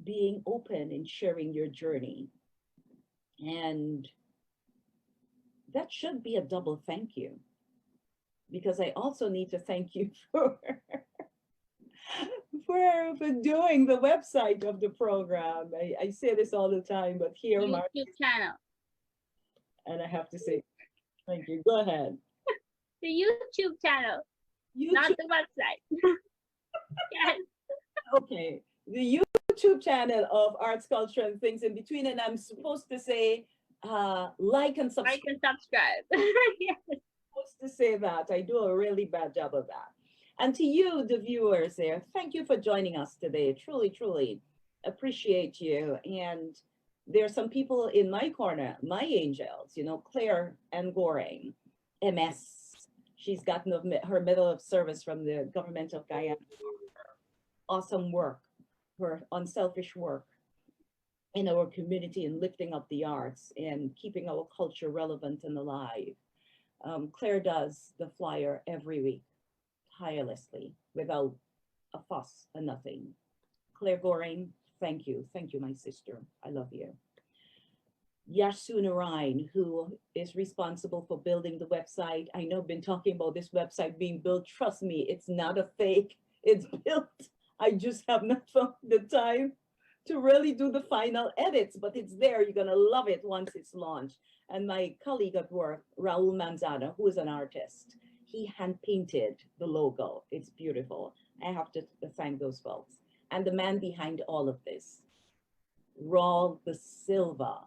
being open and sharing your journey. And that should be a double thank you, because I also need to thank you for doing the website of the program. I say this all the time, but here, YouTube channel. And I have to say, thank you. Go ahead. The YouTube channel, not the website. Yes. Okay, the YouTube channel of Arts, Culture, and Things in Between, and I'm supposed to say like and subscribe. Like and subscribe. Yes. I'm supposed to say that. I do a really bad job of that. And to you, the viewers there, thank you for joining us today. Truly, truly appreciate you. And there are some people in my corner, my angels, you know, Claire and Goring, MS. She's gotten her Medal of Service from the government of Guyana. Awesome work, her unselfish work in our community and lifting up the arts and keeping our culture relevant and alive. Claire does the flyer every week, tirelessly, without a fuss or nothing. Claire Goring, thank you. Thank you, my sister. I love you. Yasu Narain, who is responsible for building the website. I know I've been talking about this website being built. Trust me, it's not a fake. It's built. I just have not found the time to really do the final edits, but it's there. You're going to love it once it's launched. And my colleague at work, Raul Manzana, who is an artist, he hand painted the logo. It's beautiful. I have to thank those folks. And the man behind all of this, Raul the Silva.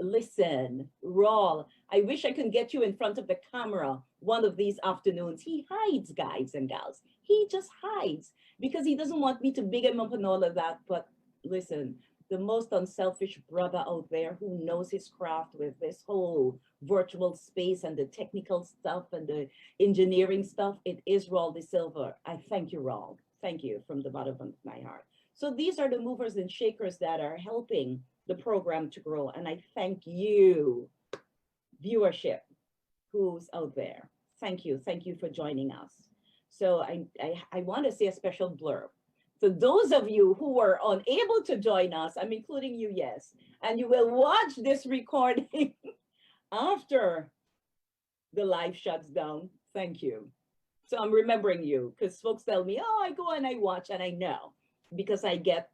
Listen, Raul, I wish I could get you in front of the camera one of these afternoons. He hides, guys and gals. He just hides because he doesn't want me to big him up and all of that. But listen, the most unselfish brother out there who knows his craft with this whole virtual space and the technical stuff and the engineering stuff, it is Raul de Silva. I thank you, Raul. Thank you from the bottom of my heart. So these are the movers and shakers that are helping the program to grow. And I thank you, viewership, who's out there. Thank you. Thank you for joining us. So I want to say a special blurb. So those of you who were unable to join us, I'm including you, yes, and you will watch this recording after the live shuts down. Thank you. So I'm remembering you because folks tell me, oh, I go and I watch, and I know because I get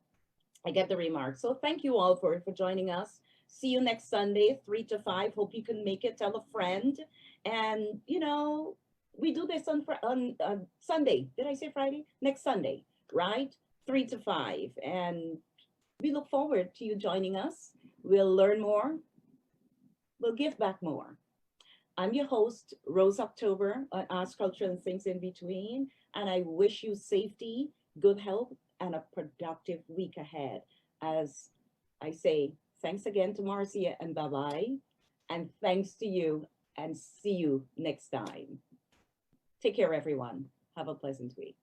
the remarks. So thank you all for joining us. See you next Sunday, 3 to 5. Hope you can make it. Tell a friend. And, you know, we do this on Sunday. Did I say Friday? Next Sunday, right? 3 to 5. And we look forward to you joining us. We'll learn more. We'll give back more. I'm your host, Rose October, on Arts, Culture, and Things in Between. And I wish you safety, good health, and a productive week ahead. As I say, thanks again to Marcia and bye-bye. And thanks to you, and see you next time. Take care, everyone. Have a pleasant week.